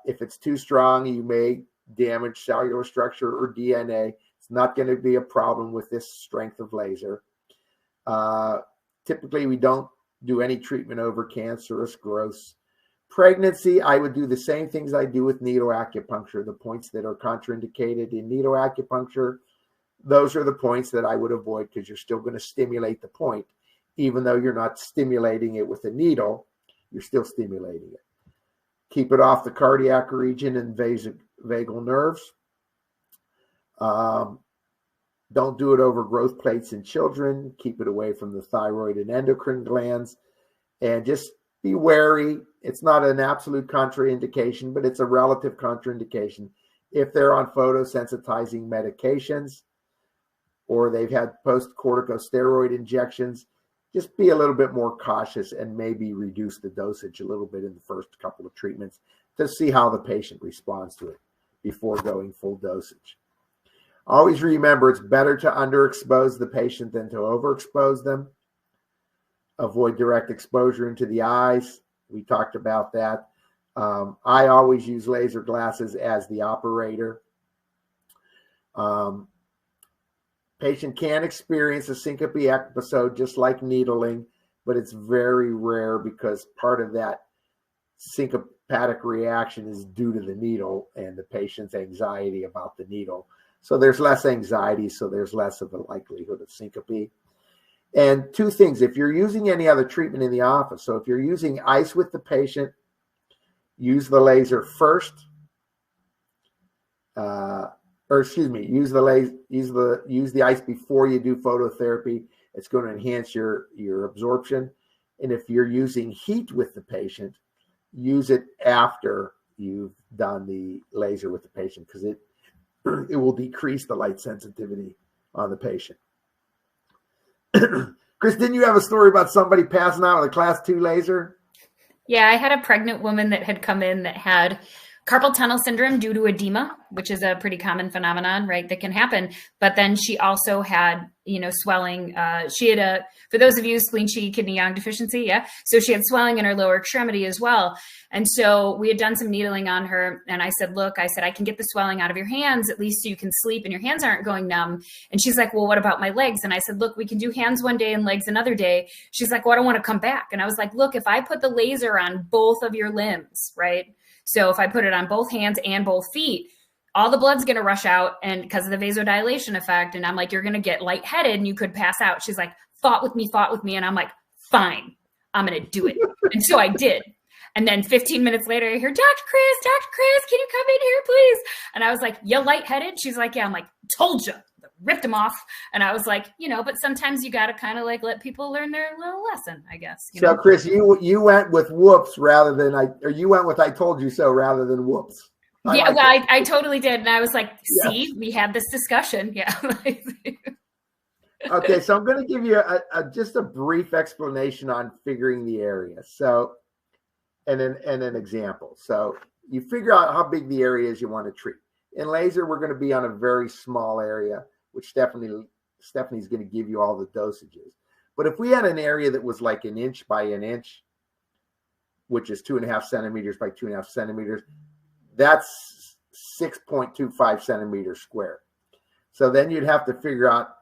If it's too strong, you may damage cellular structure or DNA. It's not going to be a problem with this strength of laser. Typically, we don't do any treatment over cancerous growths. Pregnancy, I would do the same things I do with needle acupuncture. The points that are contraindicated in needle acupuncture, those are the points that I would avoid, because you're still going to stimulate the point. Even though you're not stimulating it with a needle, you're still stimulating it. Keep it off the cardiac region and vagal nerves. Don't do it over growth plates in children. Keep it away from the thyroid and endocrine glands. And just be wary. It's not an absolute contraindication, but it's a relative contraindication if they're on photosensitizing medications or they've had post-corticosteroid injections. Just be a little bit more cautious and maybe reduce the dosage a little bit in the first couple of treatments to see how the patient responds to it before going full dosage. Always remember, it's better to underexpose the patient than to overexpose them. Avoid direct exposure into the eyes. We talked about that. I always use laser glasses as the operator. Patient can experience a syncope episode just like needling, but it's very rare because part of that syncopatic reaction is due to the needle and the patient's anxiety about the needle. So there's less anxiety, so there's less of a likelihood of syncope. And two things, if you're using any other treatment in the office, so if you're using ice with the patient, use the laser first. Use the ice before you do phototherapy. It's going to enhance your absorption. And if you're using heat with the patient, use it after you've done the laser with the patient, because it will decrease the light sensitivity on the patient. Chris, didn't you have a story about somebody passing out with a class 2 laser? Yeah, I had a pregnant woman that had come in that had carpal tunnel syndrome due to edema, which is a pretty common phenomenon, right, that can happen. But then she also had, swelling. She had for those of you, spleen, qi, kidney, yang deficiency. Yeah. So she had swelling in her lower extremity as well. And so we had done some needling on her. And I said, look, I can get the swelling out of your hands, at least so you can sleep and your hands aren't going numb. And she's like, well, what about my legs? And I said, look, we can do hands one day and legs another day. She's like, well, I don't want to come back. And I was like, look, if I put the laser on both of your limbs, right? So if I put it on both hands and both feet, all the blood's going to rush out, and because of the vasodilation effect. And I'm like, you're going to get lightheaded and you could pass out. She's like, thought with me. And I'm like, fine, I'm going to do it. And so I did. And then 15 minutes later, I hear, Dr. Chris, can you come in here, please? And I was like, you lightheaded? She's like, yeah. I'm like, told you. Ripped him off. And I was like, but sometimes you got to kind of like let people learn their little lesson, I guess. So Chris, you went with whoops rather than you went with I told you so rather than whoops. I totally did. And I was like, see, we had this discussion. Yeah. Okay. So I'm going to give you just a brief explanation on figuring the area. So, and an example. So you figure out how big the area is you want to treat. In laser, we're going to be on a very small area, which Stephanie's going to give you all the dosages. But if we had an area that was like an inch by an inch, which is 2.5 centimeters by 2.5 centimeters, that's 6.25 centimeters squared. So then you'd have to figure out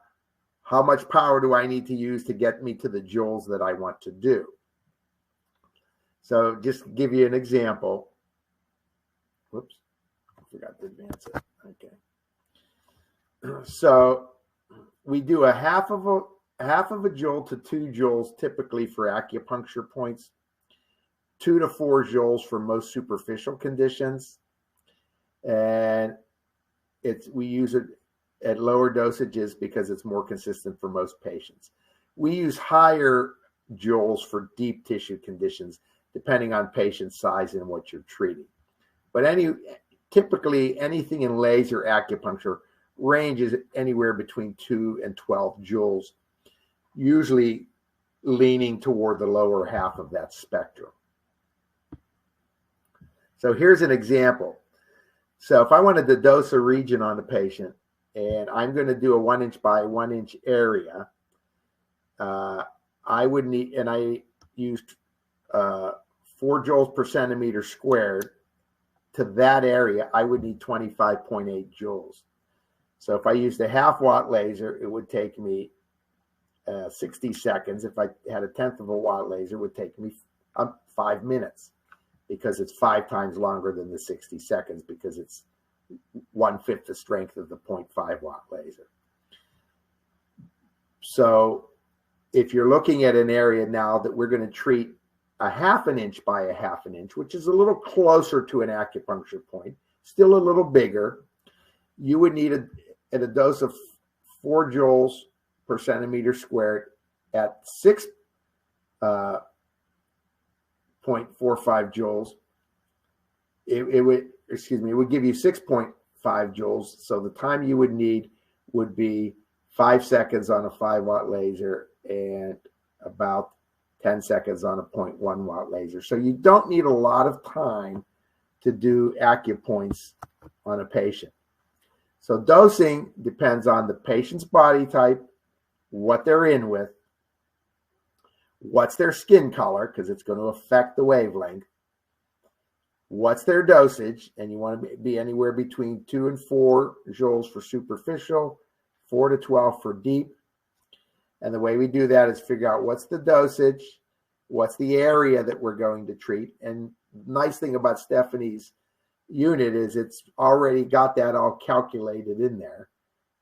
how much power do I need to use to get me to the joules that I want to do. So just to give you an example. Whoops, I forgot to advance it. Okay. So we do a half of a joule to 2 joules typically for acupuncture points, 2 to 4 joules for most superficial conditions, and we use it at lower dosages because it's more consistent for most patients. We use higher joules for deep tissue conditions depending on patient size and what you're treating. But typically anything in laser acupuncture ranges anywhere between 2 and 12 joules, usually leaning toward the lower half of that spectrum. So here's an example. So if I wanted to dose a region on the patient, and I'm going to do a 1 inch by 1 inch area, I would need, and I used 4 joules per centimeter squared. To that area, I would need 25.8 joules. So if I used a 1/2 watt laser, it would take me 60 seconds. If I had a 1/10 of a watt laser, it would take me 5 minutes, because it's 5 times longer than the 60 seconds, because it's 1/5 the strength of the 0.5 watt laser. So if you're looking at an area now that we're going to treat a 1/2 inch by a 1/2 inch, which is a little closer to an acupuncture point, still a little bigger, you would need at a dose of 4 joules per centimeter squared at 6.45 joules. It would give you 6.5 joules. So the time you would need would be 5 seconds on a 5 watt laser and about 10 seconds on a 0.1 watt laser. So you don't need a lot of time to do acupoints on a patient. So dosing depends on the patient's body type, what they're in with, what's their skin color, because it's going to affect the wavelength, what's their dosage, and you want to be anywhere between 2 and 4 joules for superficial, 4 to 12 for deep. And the way we do that is figure out what's the dosage, what's the area that we're going to treat. And the nice thing about Stephanie's unit is it's already got that all calculated in there.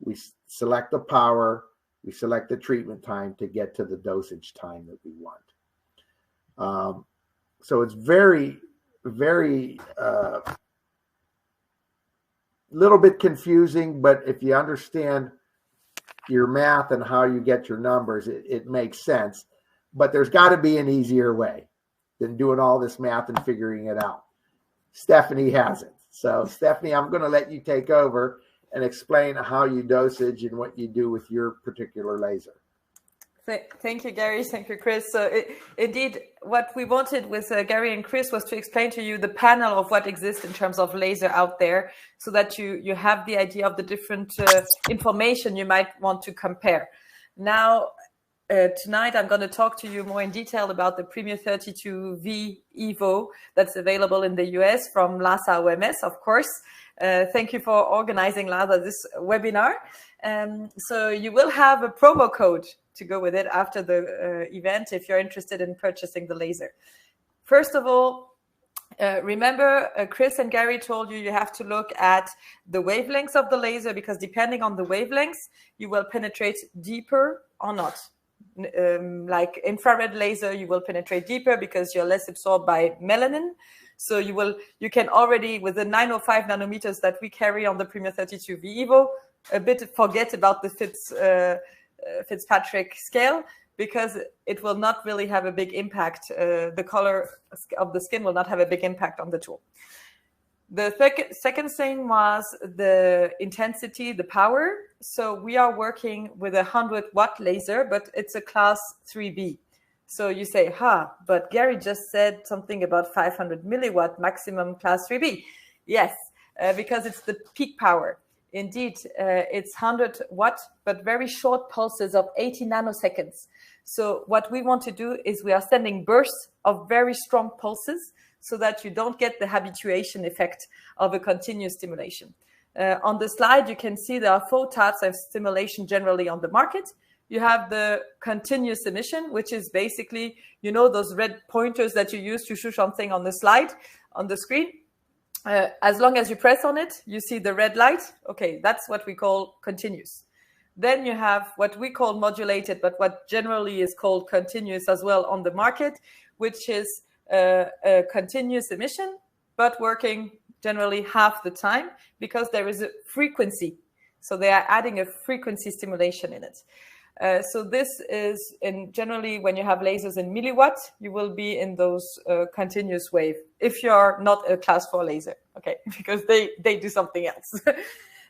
We select the power, we select the treatment time to get to the dosage time that we want. So it's very, very little bit confusing, but if you understand your math and how you get your numbers, it makes sense. But there's got to be an easier way than doing all this math and figuring it out. Stephanie has it. So Stephanie, I'm going to let you take over and explain how you dosage and what you do with your particular laser. Thank you, Gary. Thank you, Chris. So indeed, what we wanted with Gary and Chris was to explain to you the panel of what exists in terms of laser out there, so that you have the idea of the different information you might want to compare. Now, tonight, I'm going to talk to you more in detail about the Premier 32V Evo that's available in the US from LASA OMS, of course. Thank you for organizing, LASA, this webinar. So you will have a promo code to go with it after the event if you're interested in purchasing the laser. First of all, remember, Chris and Gary told you have to look at the wavelengths of the laser, because depending on the wavelengths, you will penetrate deeper or not. Like infrared laser, you will penetrate deeper because you're less absorbed by melanin. So you can already, with the 905 nanometers that we carry on the Premier 32V Evo, a bit forget about the Fitzpatrick scale, because it will not really have a big impact. The color of the skin will not have a big impact on the tool. The second thing was the intensity, the power. So we are working with a 100-watt laser, but it's a class 3B. So you say, but Gary just said something about 500 milliwatt maximum class 3B. Yes, because it's the peak power. Indeed, it's 100 watt, but very short pulses of 80 nanoseconds. So what we want to do is we are sending bursts of very strong pulses so that you don't get the habituation effect of a continuous stimulation. On the slide, you can see there are 4 types of stimulation generally on the market. You have the continuous emission, which is basically, those red pointers that you use to show something on the slide, on the screen. As long as you press on it, you see the red light. Okay, that's what we call continuous. Then you have what we call modulated, but what generally is called continuous as well on the market, which is a continuous emission, but working generally half the time because there is a frequency. So they are adding a frequency stimulation in it. So this is generally when you have lasers in milliwatts, you will be in those continuous wave if you're not a class 4 laser, okay, because they do something else.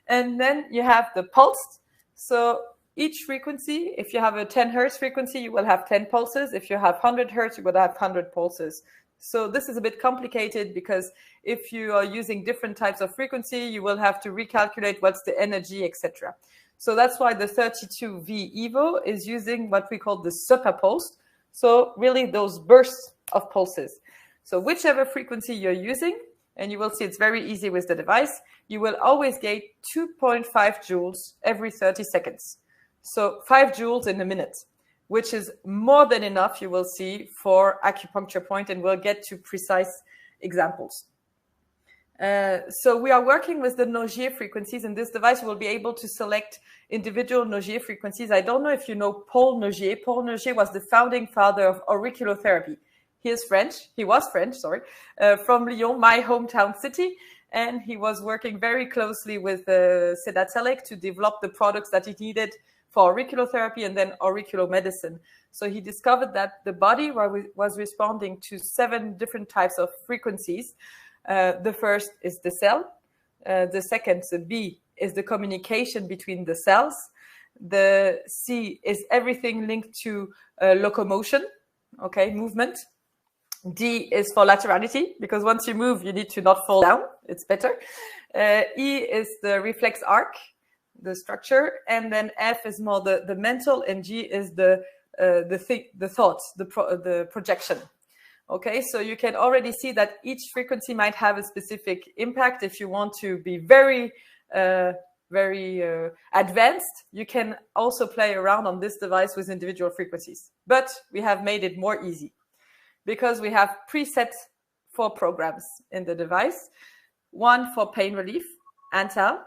And then you have the pulsed. So each frequency, if you have a 10 hertz frequency, you will have 10 pulses. If you have 100 hertz, you will have 100 pulses. So this is a bit complicated because if you are using different types of frequency, you will have to recalculate what's the energy, etc. So that's why the 32V Evo is using what we call the super pulse. So really those bursts of pulses. So whichever frequency you're using, and you will see it's very easy with the device, you will always get 2.5 joules every 30 seconds. So 5 joules in a minute, which is more than enough, you will see, for acupuncture point, and we'll get to precise examples. So we are working with the Nogier frequencies. In this device, you will be able to select individual Nogier frequencies. I don't know if you know Paul Nogier. Paul Nogier was the founding father of auriculotherapy. He is French. He was French, sorry, from Lyon, my hometown city. And he was working very closely with Estadt to develop the products that he needed for auriculotherapy and then auriculomedicine. So he discovered that the body was responding to 7 different types of frequencies. The first is the cell. The second, the B, is the communication between the cells. The C is everything linked to locomotion, okay, movement. D is for laterality, because once you move, you need to not fall down. It's better. E is the reflex arc, the structure, and then F is more the mental, and G is the thoughts, the projection. Okay, so you can already see that each frequency might have a specific impact. If you want to be very advanced, you can also play around on this device with individual frequencies. But we have made it more easy because we have preset 4 programs in the device. One for pain relief, antal.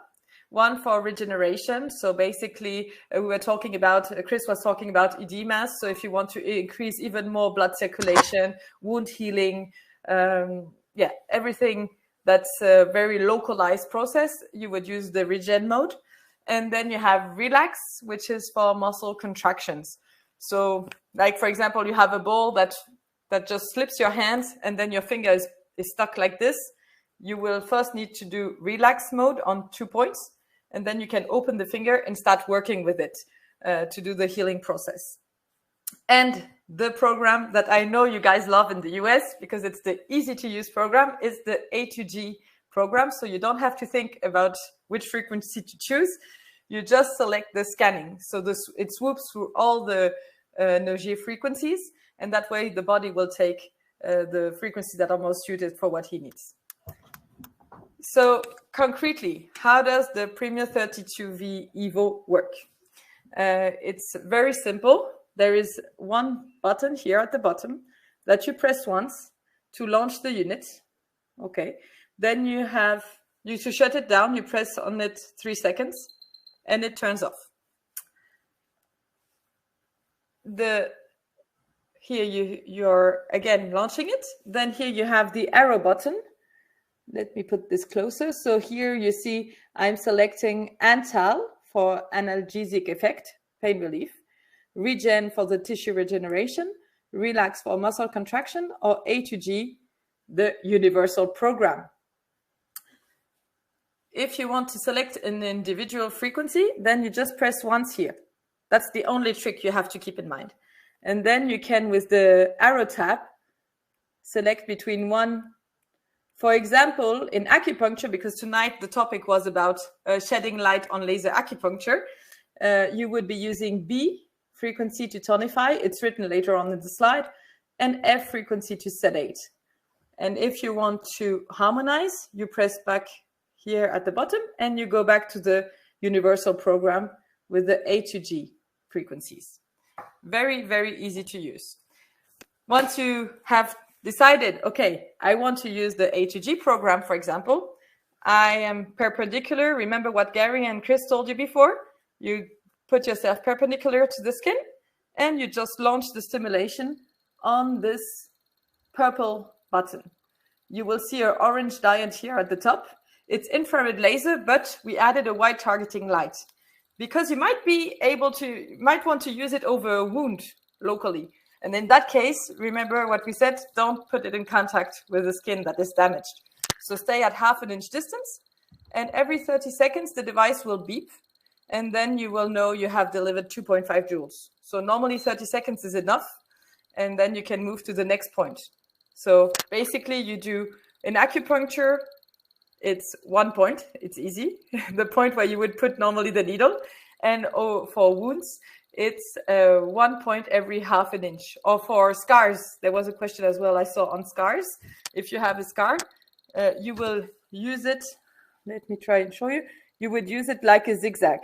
One for regeneration. So basically, we were talking about, Chris was talking about edemas. So if you want to increase even more blood circulation, wound healing, everything that's a very localized process, you would use the regen mode. And then you have relax, which is for muscle contractions. So like, for example, you have a ball that just slips your hands and then your finger is stuck like this. You will first need to do relax mode on 2 points. And then you can open the finger and start working with it to do the healing process. And the program that I know you guys love in the US, because it's the easy to use program, is the A2G program. So you don't have to think about which frequency to choose. You just select the scanning. So it swoops through all the Nogier frequencies. And that way the body will take the frequencies that are most suited for what he needs. So concretely, how does the Premier 32V Evo work? It's very simple. There is one button here at the bottom that you press once to launch the unit. Okay. Then you to shut it down, you press on it 3 seconds and it turns off. Here you're again launching it. Then here you have the arrow button. Let me put this closer. So here you see I'm selecting antal for analgesic effect, pain relief, regen for the tissue regeneration, relax for muscle contraction, or A2G, the universal program. If you want to select an individual frequency, then you just press once here. That's the only trick you have to keep in mind. And then you can, with the arrow tab, select between one. For example, in acupuncture, because tonight the topic was about shedding light on laser acupuncture, you would be using B frequency to tonify. It's written later on in the slide, and F frequency to sedate. And if you want to harmonize, you press back here at the bottom and you go back to the universal program with the A2G frequencies. Very, very easy to use. Once you have decided, okay, I want to use the A2G program, for example, I am perpendicular. Remember what Gary and Chris told you before? You put yourself perpendicular to the skin and you just launch the stimulation on this purple button. You will see an orange diode here at the top. It's infrared laser, but we added a white targeting light because you might want to use it over a wound locally. And in that case, remember what we said, don't put it in contact with the skin that is damaged. So stay at 1/2 inch distance, and every 30 seconds, the device will beep, and then you will know you have delivered 2.5 joules. So normally 30 seconds is enough, and then you can move to the next point. So basically you do in acupuncture, it's 1 point, it's easy, the point where you would put normally the needle, and for wounds, it's 1 point every 1/2 inch. Or for scars, there was a question as well I saw on scars. If you have a scar, you will use it. Let me try and show you. You would use it like a zigzag.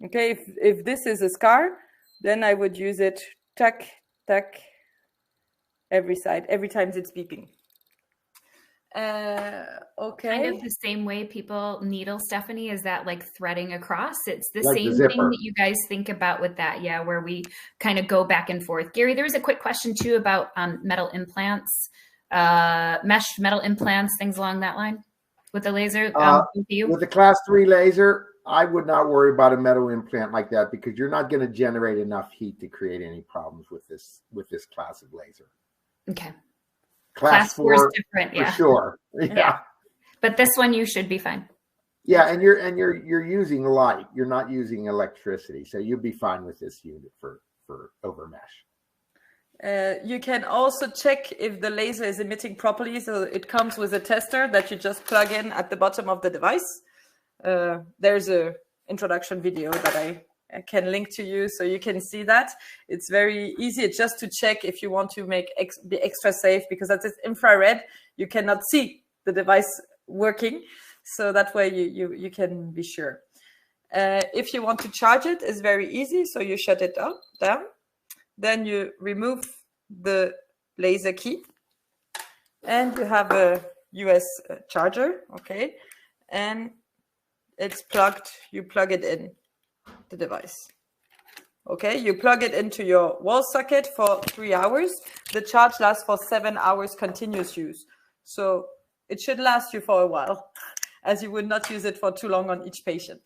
Okay, if this is a scar, then I would use it tack, tack, every side, every time it's beeping. Okay. Kind of the same way people needle, Stephanie, is that like threading across? It's the like same thing that you guys think about with that, yeah, where we kind of go back and forth. Gary, there was a quick question too about metal implants, mesh metal implants, things along that line with the laser. With the class 3 laser, I would not worry about a metal implant like that because you're not going to generate enough heat to create any problems with this class of laser. Okay. Class 4 is different, yeah. For sure. Yeah. But this one you should be fine. Yeah, and you're using light. You're not using electricity, so you'll be fine with this unit for over mesh. You can also check if the laser is emitting properly. So it comes with a tester that you just plug in at the bottom of the device. There's a introduction video that I can link to you so you can see that. It's very easy. It's just to check if you want to be extra safe, because that is infrared. You cannot see the device working. So that way you can be sure. If you want to charge it, it's very easy. So you shut it down. Then you remove the laser key. And you have a US charger, okay? And it's plugged. You plug it in the device. Okay, you plug it into your wall socket for 3 hours. The charge lasts for 7 hours continuous use. So it should last you for a while, as you would not use it for too long on each patient.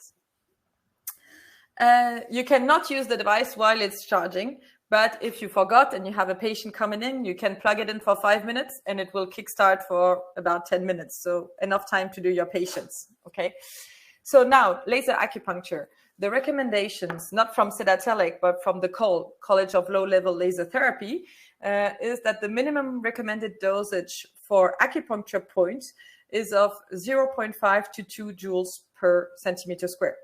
You cannot use the device while it's charging, but if you forgot and you have a patient coming in, you can plug it in for 5 minutes and it will kickstart for about 10 minutes. So enough time to do your patients, okay? So now, laser acupuncture. The recommendations, not from Sedatelic, but from the College of Low-Level Laser Therapy, is that the minimum recommended dosage for acupuncture points is of 0.5 to 2 joules per centimeter square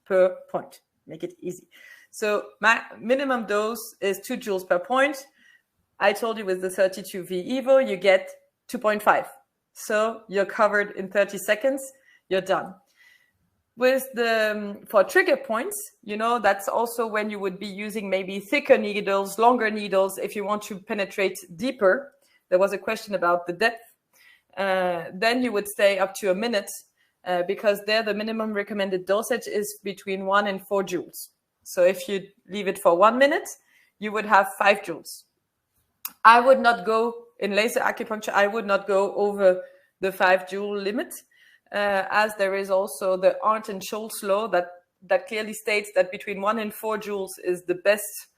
per point. Make it easy. So my minimum dose is 2 joules per point. I told you with the 32V Evo, you get 2.5. So you're covered in 30 seconds, you're done. With for trigger points, you know, that's also when you would be using maybe thicker needles, longer needles, if you want to penetrate deeper. There was a question about the depth. Then you would stay up to a minute because there the minimum recommended dosage is between 1 and 4 joules. So if you leave it for 1 minute, you would have 5 joules. I would not go, in laser acupuncture, I would not go over the 5 joule limit. As there is also the Arndt and Scholz law that clearly states that between 1 and 4 joules is the best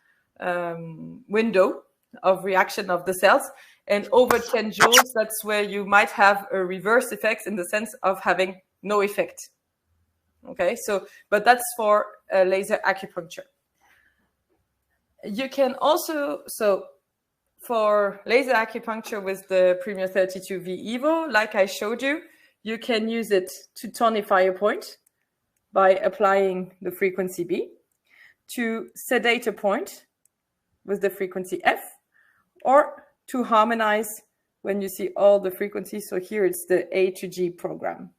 window of reaction of the cells. And over 10 joules, that's where you might have a reverse effect in the sense of having no effect. Okay, so, but that's for laser acupuncture. You can also, so for laser acupuncture with the Premier 32V Evo, like I showed you, you can use it to tonify a point by applying the frequency B, to sedate a point with the frequency F, or to harmonize when you see all the frequencies. So here it's the A to G program.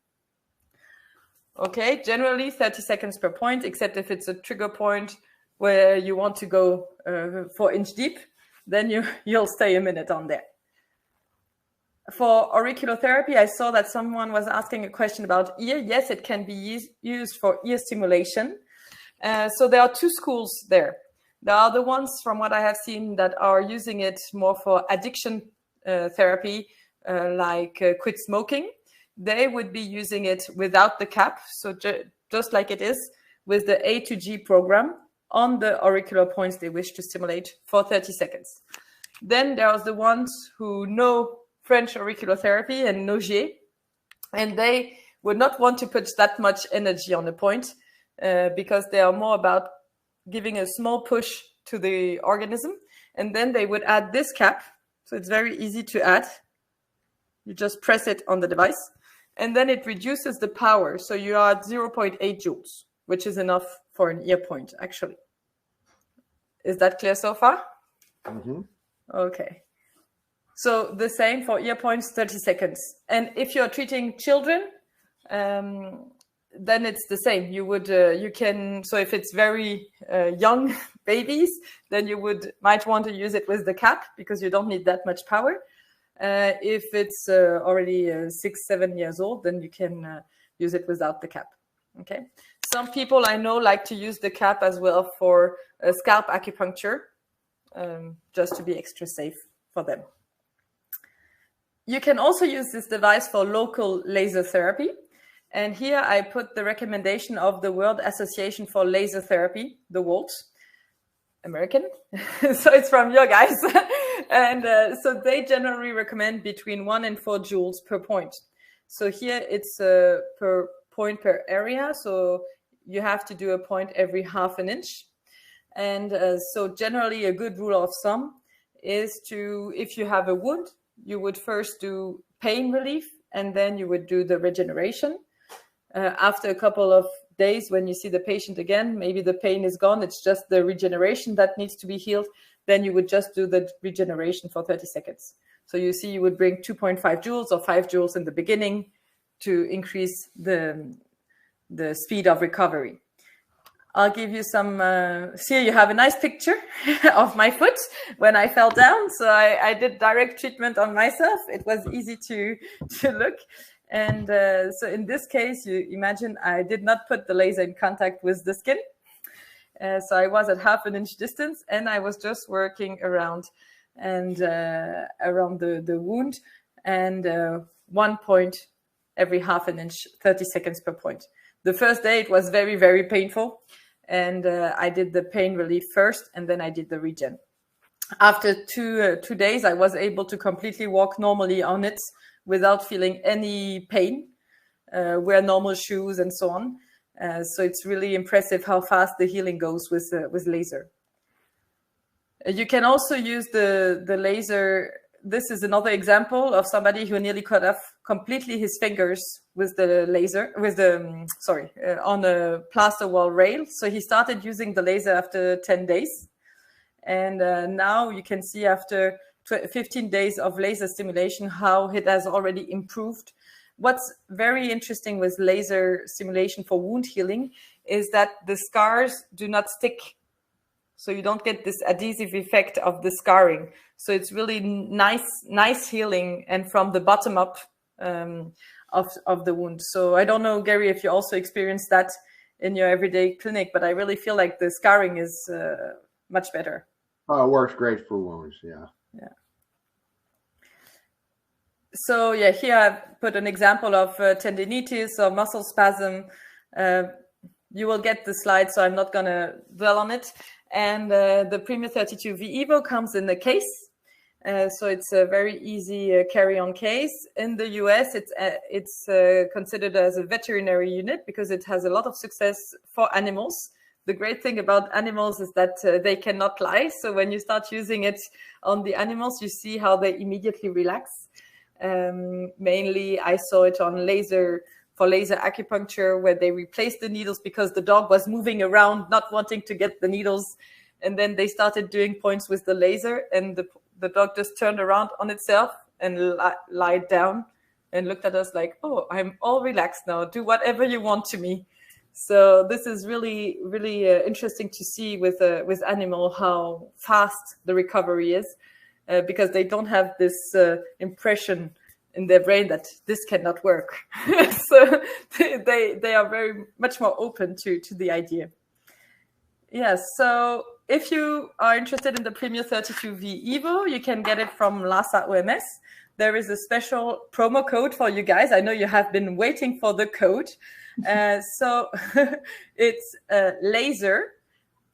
Okay, generally 30 seconds per point, except if it's a trigger point where you want to go 4 inch deep, then you'll stay a minute on there. For auriculotherapy, I saw that someone was asking a question about ear. Yes, it can be used for ear stimulation. So there are 2 schools there. There are the ones, from what I have seen, that are using it more for addiction therapy, like quit smoking. They would be using it without the cap, so just like it is, with the A to G program on the auricular points they wish to stimulate for 30 seconds. Then there are the ones who know French auriculotherapy and Nogier, and they would not want to put that much energy on the point because they are more about giving a small push to the organism, and then they would add this cap. So it's very easy to add. You just press it on the device, and then it reduces the power. So you are at 0.8 joules, which is enough for an ear point, actually. Is that clear so far? Mm-hmm. Okay. So the same for ear points, 30 seconds. And if you're treating children, then it's the same. You would, you can, so if it's very young babies, then you might want to use it with the cap because you don't need that much power. If it's already 6-7 years old, then you can use it without the cap. Okay. Some people I know like to use the cap as well for scalp acupuncture, just to be extra safe for them. You can also use this device for local laser therapy. And here I put the recommendation of the World Association for Laser Therapy, the WOLT, American. So it's from your guys. And so they generally recommend between 1 and 4 joules per point. So here it's per point per area. So you have to do a point every ½ an inch. And so generally a good rule of thumb is to, if you have a wound, you would first do pain relief and then you would do the regeneration. After a couple of days, when you see the patient again, maybe the pain is gone, it's just the regeneration that needs to be healed, then you would just do the regeneration for 30 seconds. So you see, you would bring 2.5 joules or 5 joules in the beginning to increase the speed of recovery. I'll give you some, here you have a nice picture of my foot when I fell down. So I did direct treatment on myself. It was easy to look. And so in this case, you imagine I did not put the laser in contact with the skin. So I was at half an inch distance, and I was just working around and around the wound, and 1 point every half an inch, 30 seconds per point. The first day it was very, very painful. And I did the pain relief first, and then I did the regen. After two days, I was able to completely walk normally on it without feeling any pain, wear normal shoes and so on. So it's really impressive how fast the healing goes with laser. You can also use the laser. This is another example of somebody who nearly cut off completely his fingers with the laser, on a plaster wall rail. So he started using the laser after 10 days. And now you can see after 15 days of laser stimulation, how it has already improved. What's very interesting with laser stimulation for wound healing is that the scars do not stick. So you don't get this adhesive effect of the scarring. So it's really nice healing, and from the bottom up of the wound. So I don't know, Gary, if you also experience that in your everyday clinic, but I really feel like the scarring is much better. Oh, it works great for wounds, yeah. Yeah. So yeah, here I've put an example of tendinitis or muscle spasm. You will get the slide, so I'm not going to dwell on it. And the Premier 32 V Evo comes in a case. So it's a very easy carry-on case. In the US, it's considered as a veterinary unit because it has a lot of success for animals. The great thing about animals is that they cannot lie. So when you start using it on the animals, you see how they immediately relax. Mainly, I saw it on laser acupuncture, where they replaced the needles because the dog was moving around, not wanting to get the needles. And then they started doing points with the laser, and the dog just turned around on itself and lied down and looked at us like, oh, I'm all relaxed now. Do whatever you want to me. So this is really, really interesting to see with animal how fast the recovery is, because they don't have this impression in their brain that this cannot work. So they are very much more open to the idea. Yes, so if you are interested in the Premier 32V Evo, you can get it from LASA OMS. There is a special promo code for you guys. I know you have been waiting for the code. So it's laser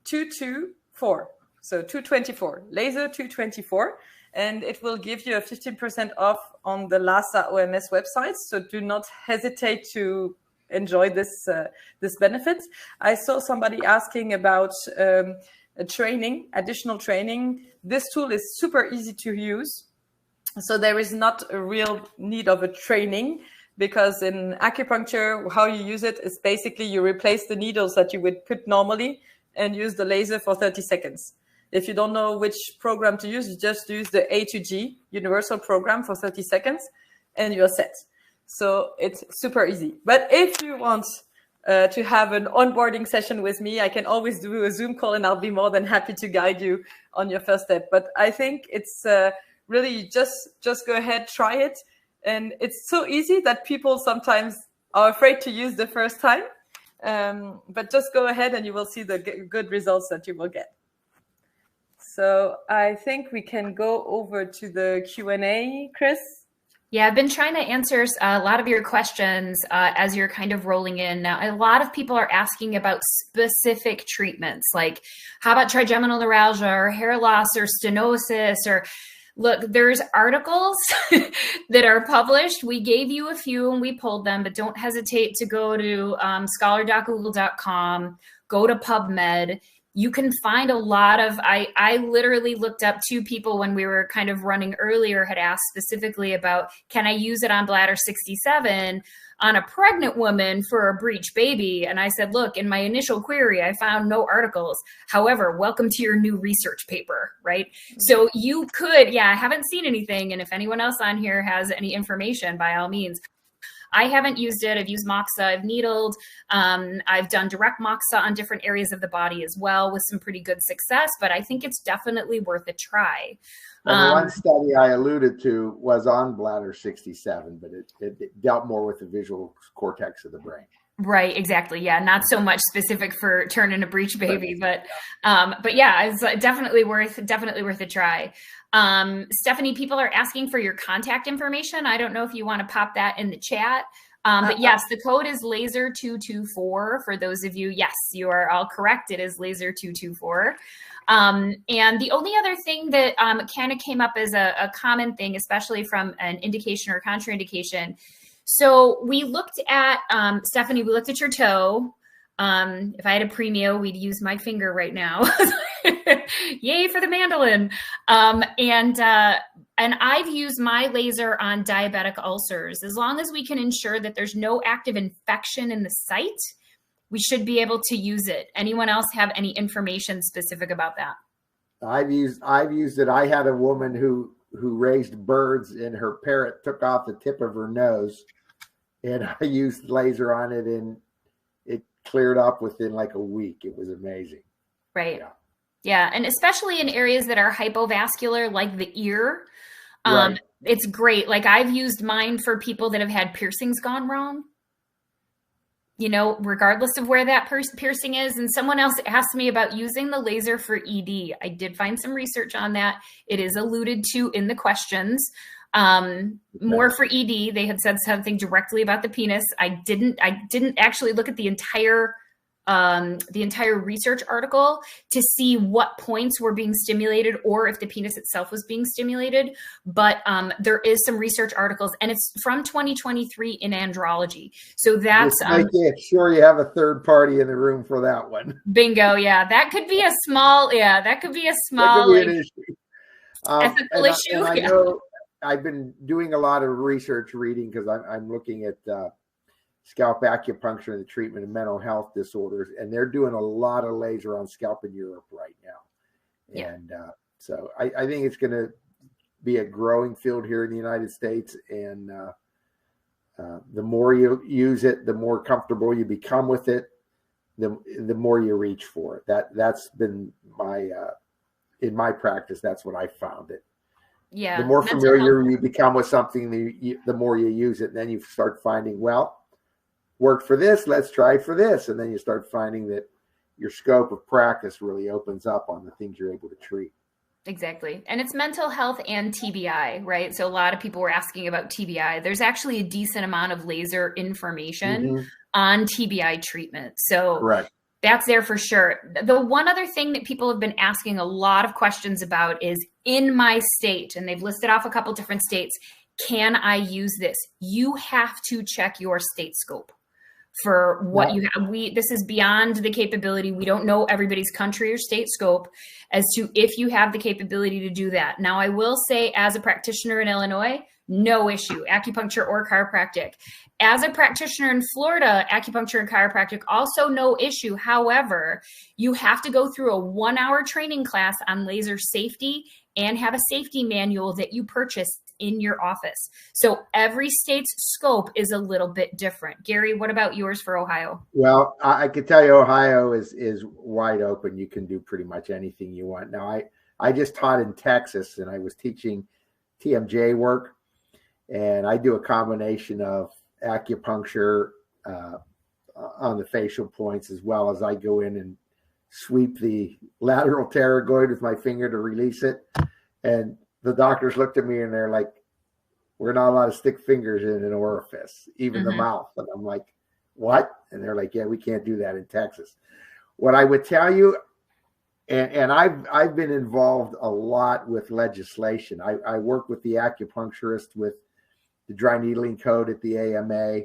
224. So 224, laser 224. And it will give you a 15% off on the LASA OMS website. So do not hesitate to enjoy this benefit. I saw somebody asking about additional training. This tool is super easy to use. So there is not a real need of a training, because in acupuncture, how you use it is basically you replace the needles that you would put normally and use the laser for 30 seconds. If you don't know which program to use, you just use the A to G universal program for 30 seconds and you're set. So it's super easy. But if you want to have an onboarding session with me, I can always do a Zoom call and I'll be more than happy to guide you on your first step. But I think it's really just go ahead, try it. And it's so easy that people sometimes are afraid to use the first time. But just go ahead and you will see the good results that you will get. So I think we can go over to the Q&A, Chris. Yeah, I've been trying to answer a lot of your questions as you're kind of rolling in. Now, a lot of people are asking about specific treatments, like how about trigeminal neuralgia or hair loss or stenosis, or look, there's articles that are published. We gave you a few and we pulled them, but don't hesitate to go to scholar.google.com, go to PubMed. you can find a lot of, I literally looked up 2 people when we were kind of running earlier, had asked specifically about, can I use it on bladder 67 on a pregnant woman for a breech baby? And I said, look, in my initial query, I found no articles. However, welcome to your new research paper, right? So you could, I haven't seen anything. And if anyone else on here has any information, by all means. I haven't used it. I've used moxa. I've needled. I've done direct moxa on different areas of the body as well with some pretty good success, but I think it's definitely worth a try. And the one study I alluded to was on bladder 67, but it dealt more with the visual cortex of the brain. Right, exactly. Yeah, not so much specific for turning a breech baby, but yeah, it's definitely worth a try. Stephanie, people are asking for your contact information. I don't know if you want to pop that in the chat. But yes, the code is laser224 for those of you. Yes, you are all correct. It is laser224. And the only other thing that kind of came up as a common thing, especially from an indication or contraindication. So we looked at, Stephanie, we looked at your toe. If I had a Premio, we'd use my finger right now. Yay for the mandolin. And I've used my laser on diabetic ulcers. As long as we can ensure that there's no active infection in the site, we should be able to use it. Anyone else have any information specific about that? I've used it. I had a woman who raised birds and her parrot took off the tip of her nose, and I used laser on it and it cleared up within like a week. It was amazing. Right. Yeah. And especially in areas that are hypovascular, like the ear, Right. It's great. Like I've used mine for people that have had piercings gone wrong, you know, regardless of where that piercing is. And someone else asked me about using the laser for ED. I did find some research on that. It is alluded to in the questions. More for ED. They had said something directly about the penis. I didn't actually look at the entire research article to see what points were being stimulated or if the penis itself was being stimulated. But there is some research articles, and it's from 2023 in andrology. So that's sure you have a third party in the room for that one. Bingo. Yeah, that could be a small. Yeah, that could be a small like, issue. Ethical issue. And I know I've been doing a lot of research reading because I'm looking at scalp acupuncture and the treatment of mental health disorders, and they're doing a lot of laser on scalp in Europe right now. Yeah. And so I think it's going to be a growing field here in the United States. And the more you use it, the more comfortable you become with it, the more you reach for it. That's been my in my practice. That's what I found it. Yeah. The more familiar you become with something, the more you use it. And then you start finding, well, worked for this, let's try for this. And then you start finding that your scope of practice really opens up on the things you're able to treat. Exactly. And it's mental health and TBI, right? So a lot of people were asking about TBI. There's actually a decent amount of laser information on TBI treatment. So Correct. That's there for sure. The one other thing that people have been asking a lot of questions about is in my state, and they've listed off a couple different states, can I use this? You have to check your state scope for what you have. This is beyond the capability. We don't know everybody's country or state scope as to if you have the capability to do that. Now, I will say as a practitioner in Illinois, no issue, acupuncture or chiropractic. As a practitioner in Florida, acupuncture and chiropractic, also no issue. However, you have to go through a 1-hour training class on laser safety and have a safety manual that you purchase in your office. So every state's scope is a little bit different. Gary, what about yours for Ohio? Well, I could tell you Ohio is wide open. You can do pretty much anything you want. Now, I just taught in Texas, and I was teaching TMJ work, and I do a combination of acupuncture on the facial points, as well as I go in and sweep the lateral pterygoid with my finger to release it. And the doctors looked at me and they're like, we're not allowed to stick fingers in an orifice, even the mouth. And I'm like, what? And they're like, yeah, we can't do that in Texas. What I would tell you, and I've been involved a lot with legislation. I work with the acupuncturist with the dry needling code at the AMA,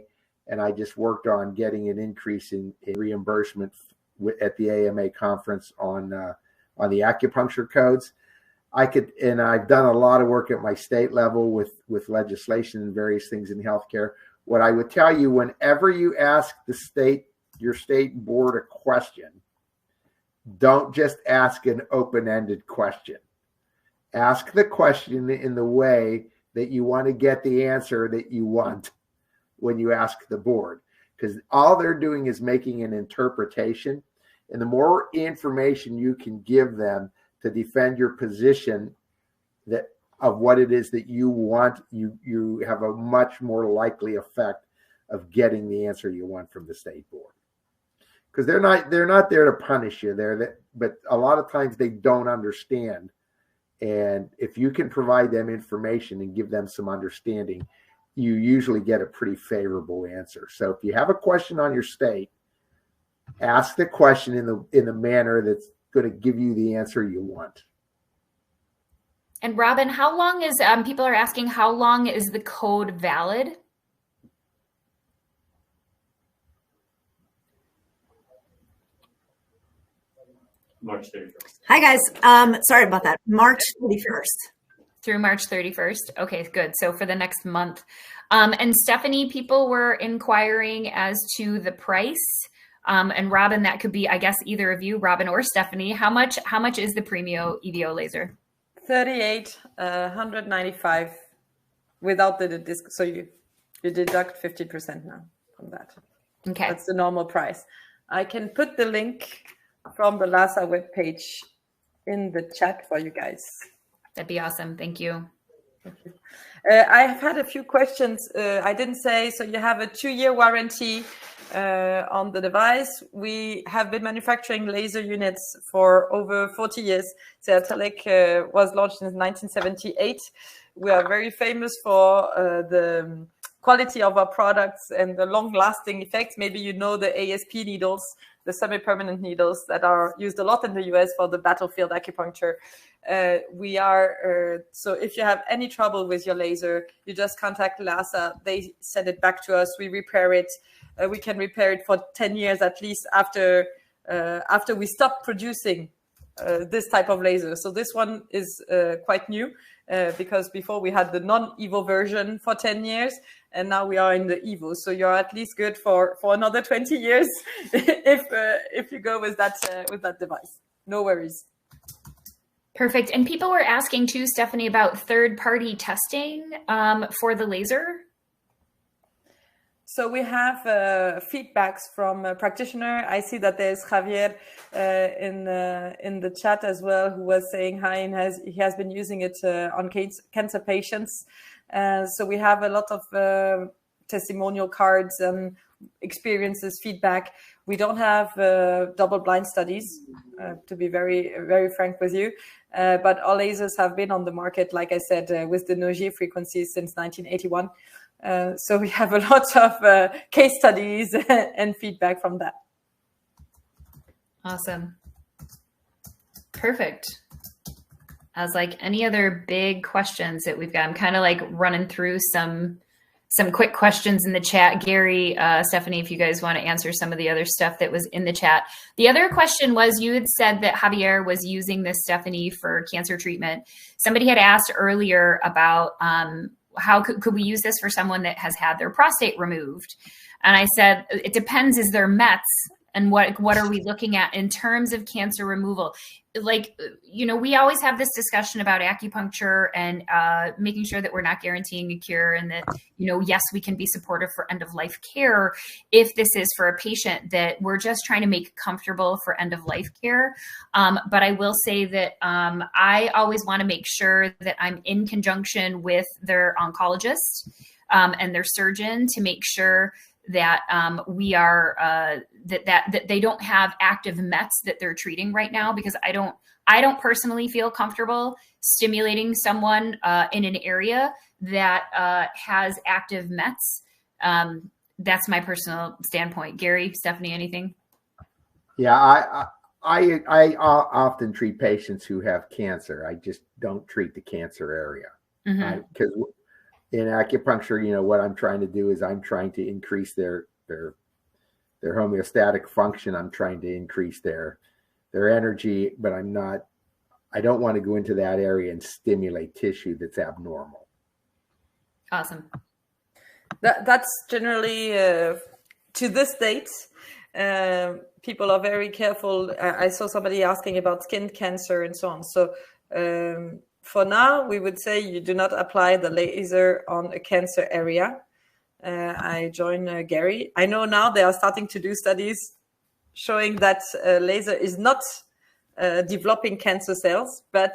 and I just worked on getting an increase in reimbursement at the AMA conference on the acupuncture codes. And I've done a lot of work at my state level with legislation and various things in healthcare. What I would tell you, whenever you ask your state board a question, don't just ask an open-ended question. Ask the question in the way that you want to get the answer that you want when you ask the board, because all they're doing is making an interpretation. And the more information you can give them to defend your position of what it is that you want, you have a much more likely effect of getting the answer you want from the state board. Because they're not there to punish you. But a lot of times they don't understand. And if you can provide them information and give them some understanding, you usually get a pretty favorable answer. So if you have a question on your state, ask the question in the manner that's going to give you the answer you want. And Robin, how long is, people are asking, how long is the code valid? March 31st. Hi, guys. Sorry about that. March 31st. Through March 31st. Okay, good. So for the next month. And Stephanie, people were inquiring as to the price. And Robin, that could be, I guess, either of you, Robin or Stephanie. How much is the Premio EVO laser? $3,895 without the disc. So you deduct 50% now from that. Okay. That's the normal price. I can put the link from the LASA webpage in the chat for you guys. That'd be awesome. Thank you. I have had a few questions. I didn't say, so you have a 2-year warranty on the device. We have been manufacturing laser units for over 40 years. Cert was launched in 1978. We are very famous for the quality of our products and the long-lasting effects. Maybe you know the ASP needles, the semi-permanent needles that are used a lot in the US for the battlefield acupuncture. So if you have any trouble with your laser, you just contact LASA. They send it back to us. We repair it. We can repair it for 10 years at least after we stop producing this type of laser. So this one is quite new because before we had the non-EVO version for 10 years, and now we are in the EVO. So you're at least good for another 20 years if you go with that device. No worries. Perfect. And people were asking too, Stephanie, about third-party testing for the laser. So we have feedbacks from a practitioner. I see that there's Javier in the chat as well, who was saying hi, and he has been using it on cancer patients. So we have a lot of testimonial cards and experiences, feedback. We don't have double-blind studies, to be very, very frank with you. But our lasers have been on the market, like I said, with the Nogier frequencies since 1981. So we have a lot of case studies and feedback from that. Awesome. Perfect. As like any other big questions that we've got, I'm kind of like running through some quick questions in the chat. Gary, Stephanie, if you guys want to answer some of the other stuff that was in the chat. The other question was, you had said that Javier was using this, Stephanie, for cancer treatment. Somebody had asked earlier about how could we use this for someone that has had their prostate removed? And I said, it depends. Is there Mets? And what are we looking at in terms of cancer removal? Like, you know, we always have this discussion about acupuncture and making sure that we're not guaranteeing a cure, and that, you know, yes, we can be supportive for end of life care if this is for a patient that we're just trying to make comfortable for end of life care. But I will say that I always want to make sure that I'm in conjunction with their oncologist and their surgeon to make sure that we are that they don't have active Mets that they're treating right now, because I don't personally feel comfortable stimulating someone in an area that has active Mets. That's my personal standpoint. Gary, Stephanie, anything? Yeah, I often treat patients who have cancer. I just don't treat the cancer area, because in acupuncture, you know, what I'm trying to do is I'm trying to increase their their homeostatic function. I'm trying to increase their energy, but I don't want to go into that area and stimulate tissue that's abnormal. Awesome. That's generally to this date. People are very careful. I saw somebody asking about skin cancer and so on. So for now, we would say you do not apply the laser on a cancer area. I join Gary. I know now they are starting to do studies showing that laser is not developing cancer cells, but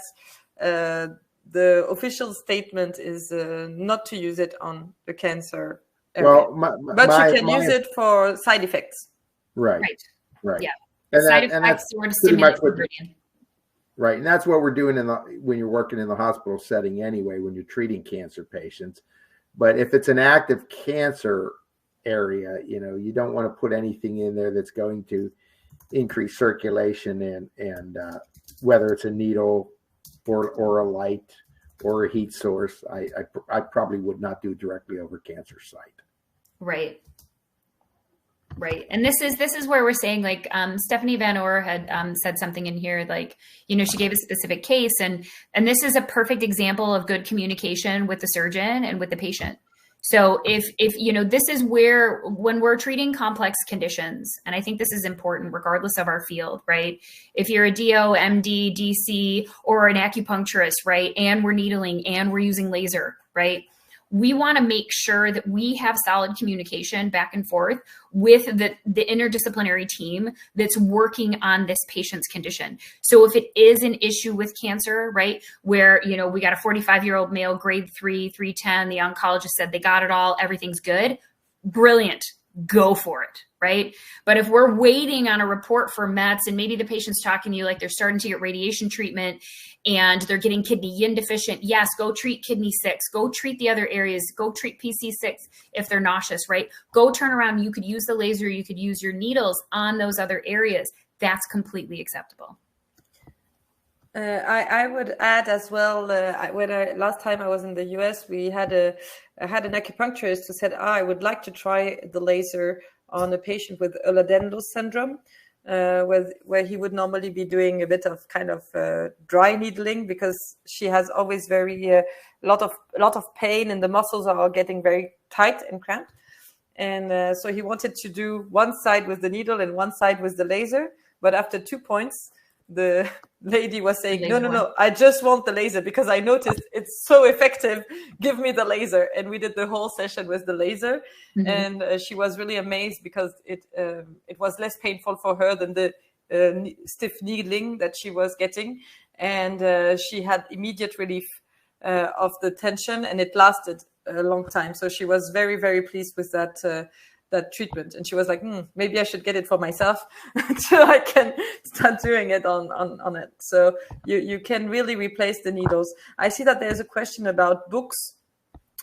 the official statement is not to use it on the cancer area. Well, but you can use it for side effects. Right. Yeah. And side effects or to stimulate meridian. Right. And that's what we're doing when you're working in the hospital setting anyway, when you're treating cancer patients. But if it's an active cancer area, you don't want to put anything in there that's going to increase circulation and whether it's a needle or a light or a heat source, I probably would not do directly over cancer site. Right. And this is where we're saying, like, Stephanie Van Oor had said something in here, like, she gave a specific case, and this is a perfect example of good communication with the surgeon and with the patient. So if this is where, when we're treating complex conditions, and I think this is important regardless of our field, right? If you're a DO, MD, DC, or an acupuncturist, right? And we're needling and we're using laser, right? We want to make sure that we have solid communication back and forth with the interdisciplinary team that's working on this patient's condition. So if it is an issue with cancer, right, where, we got a 45-year-old male, grade 3, 310, the oncologist said they got it all, everything's good, brilliant, go for it, right? But if we're waiting on a report for Mets and maybe the patient's talking to you like they're starting to get radiation treatment and they're getting kidney yin deficient, yes, go treat kidney 6, go treat the other areas, go treat PC6 if they're nauseous, right? Go turn around. You could use the laser, you could use your needles on those other areas. That's completely acceptable. I would add as well, last time I was in the US, I had an acupuncturist who said, I would like to try the laser on a patient with Ehlers-Danlos syndrome, where he would normally be doing a bit of kind of dry needling, because she has always a lot of pain and the muscles are getting very tight and cramped. And so he wanted to do one side with the needle and one side with the laser. But after 2 points, the lady was saying, no, I just want the laser because I noticed it's so effective. Give me the laser. And we did the whole session with the laser. Mm-hmm. And she was really amazed because it was less painful for her than the stiff needling that she was getting. And she had immediate relief of the tension, and it lasted a long time. So she was very, very pleased with that treatment. And she was like, maybe I should get it for myself until I can start doing it on it. So you can really replace the needles. I see that there's a question about books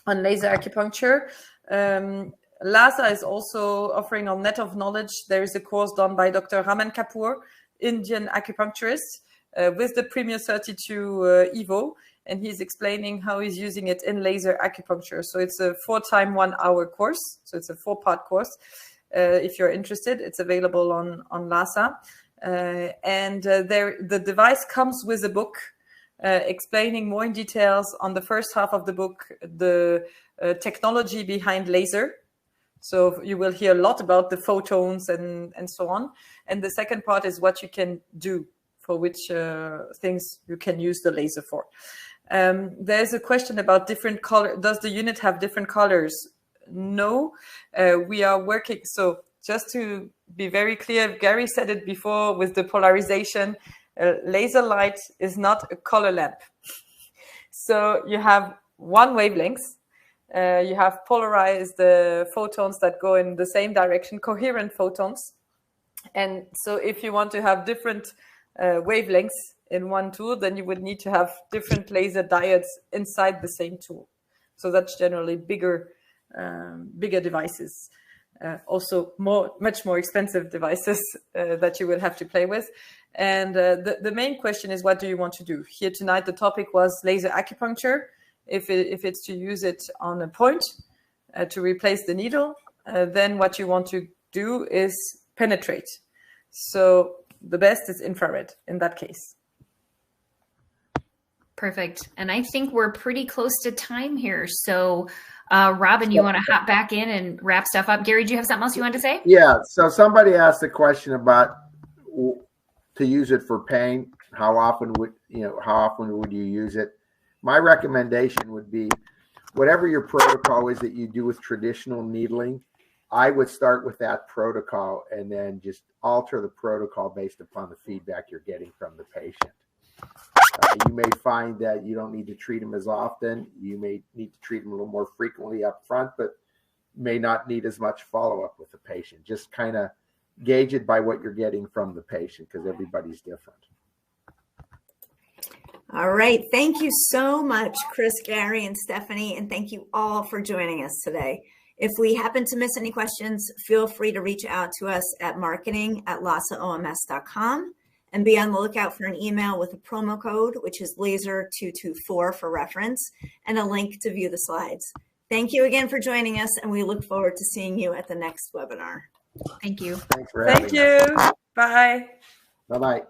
on laser acupuncture. LASA is also offering on Net of Knowledge. There is a course done by Dr. Raman Kapoor, Indian acupuncturist, with the Premier 32 Evo. And he's explaining how he's using it in laser acupuncture. So it's a 4x 1 hour course. So it's a 4-part course. If you're interested, it's available on LASA. The device comes with a book explaining more in details on the first half of the book, the technology behind laser. So you will hear a lot about the photons and so on. And the second part is what you can do, for which things you can use the laser for. There's a question about different color. Does the unit have different colors? No, we are working. So just to be very clear, Gary said it before with the polarization, laser light is not a color lamp. So you have one wavelength. You have polarized photons that go in the same direction, coherent photons. And so if you want to have different wavelengths in one tool, then you would need to have different laser diodes inside the same tool. So that's generally bigger devices. Also much more expensive devices that you will have to play with. And the main question is, what do you want to do? Here tonight, the topic was laser acupuncture. If it's to use it on a point to replace the needle, then what you want to do is penetrate. So the best is infrared in that case. Perfect. And I think we're pretty close to time here. So Robin, you want to hop back in and wrap stuff up? Gary, do you have something else you wanted to say? Yeah. So somebody asked a question about to use it for pain. How often would you use it? My recommendation would be whatever your protocol is that you do with traditional needling, I would start with that protocol and then just alter the protocol based upon the feedback you're getting from the patient. You may find that you don't need to treat them as often. You may need to treat them a little more frequently up front, but may not need as much follow-up with the patient. Just kind of gauge it by what you're getting from the patient because everybody's different. All right. Thank you so much, Chris, Gary, and Stephanie. And thank you all for joining us today. If we happen to miss any questions, feel free to reach out to us at marketing@lasaoms.com and be on the lookout for an email with a promo code, which is laser224 for reference, and a link to view the slides. Thank you again for joining us, and we look forward to seeing you at the next webinar. Thank you. Thanks for having us. Thank you. Bye. Bye-bye.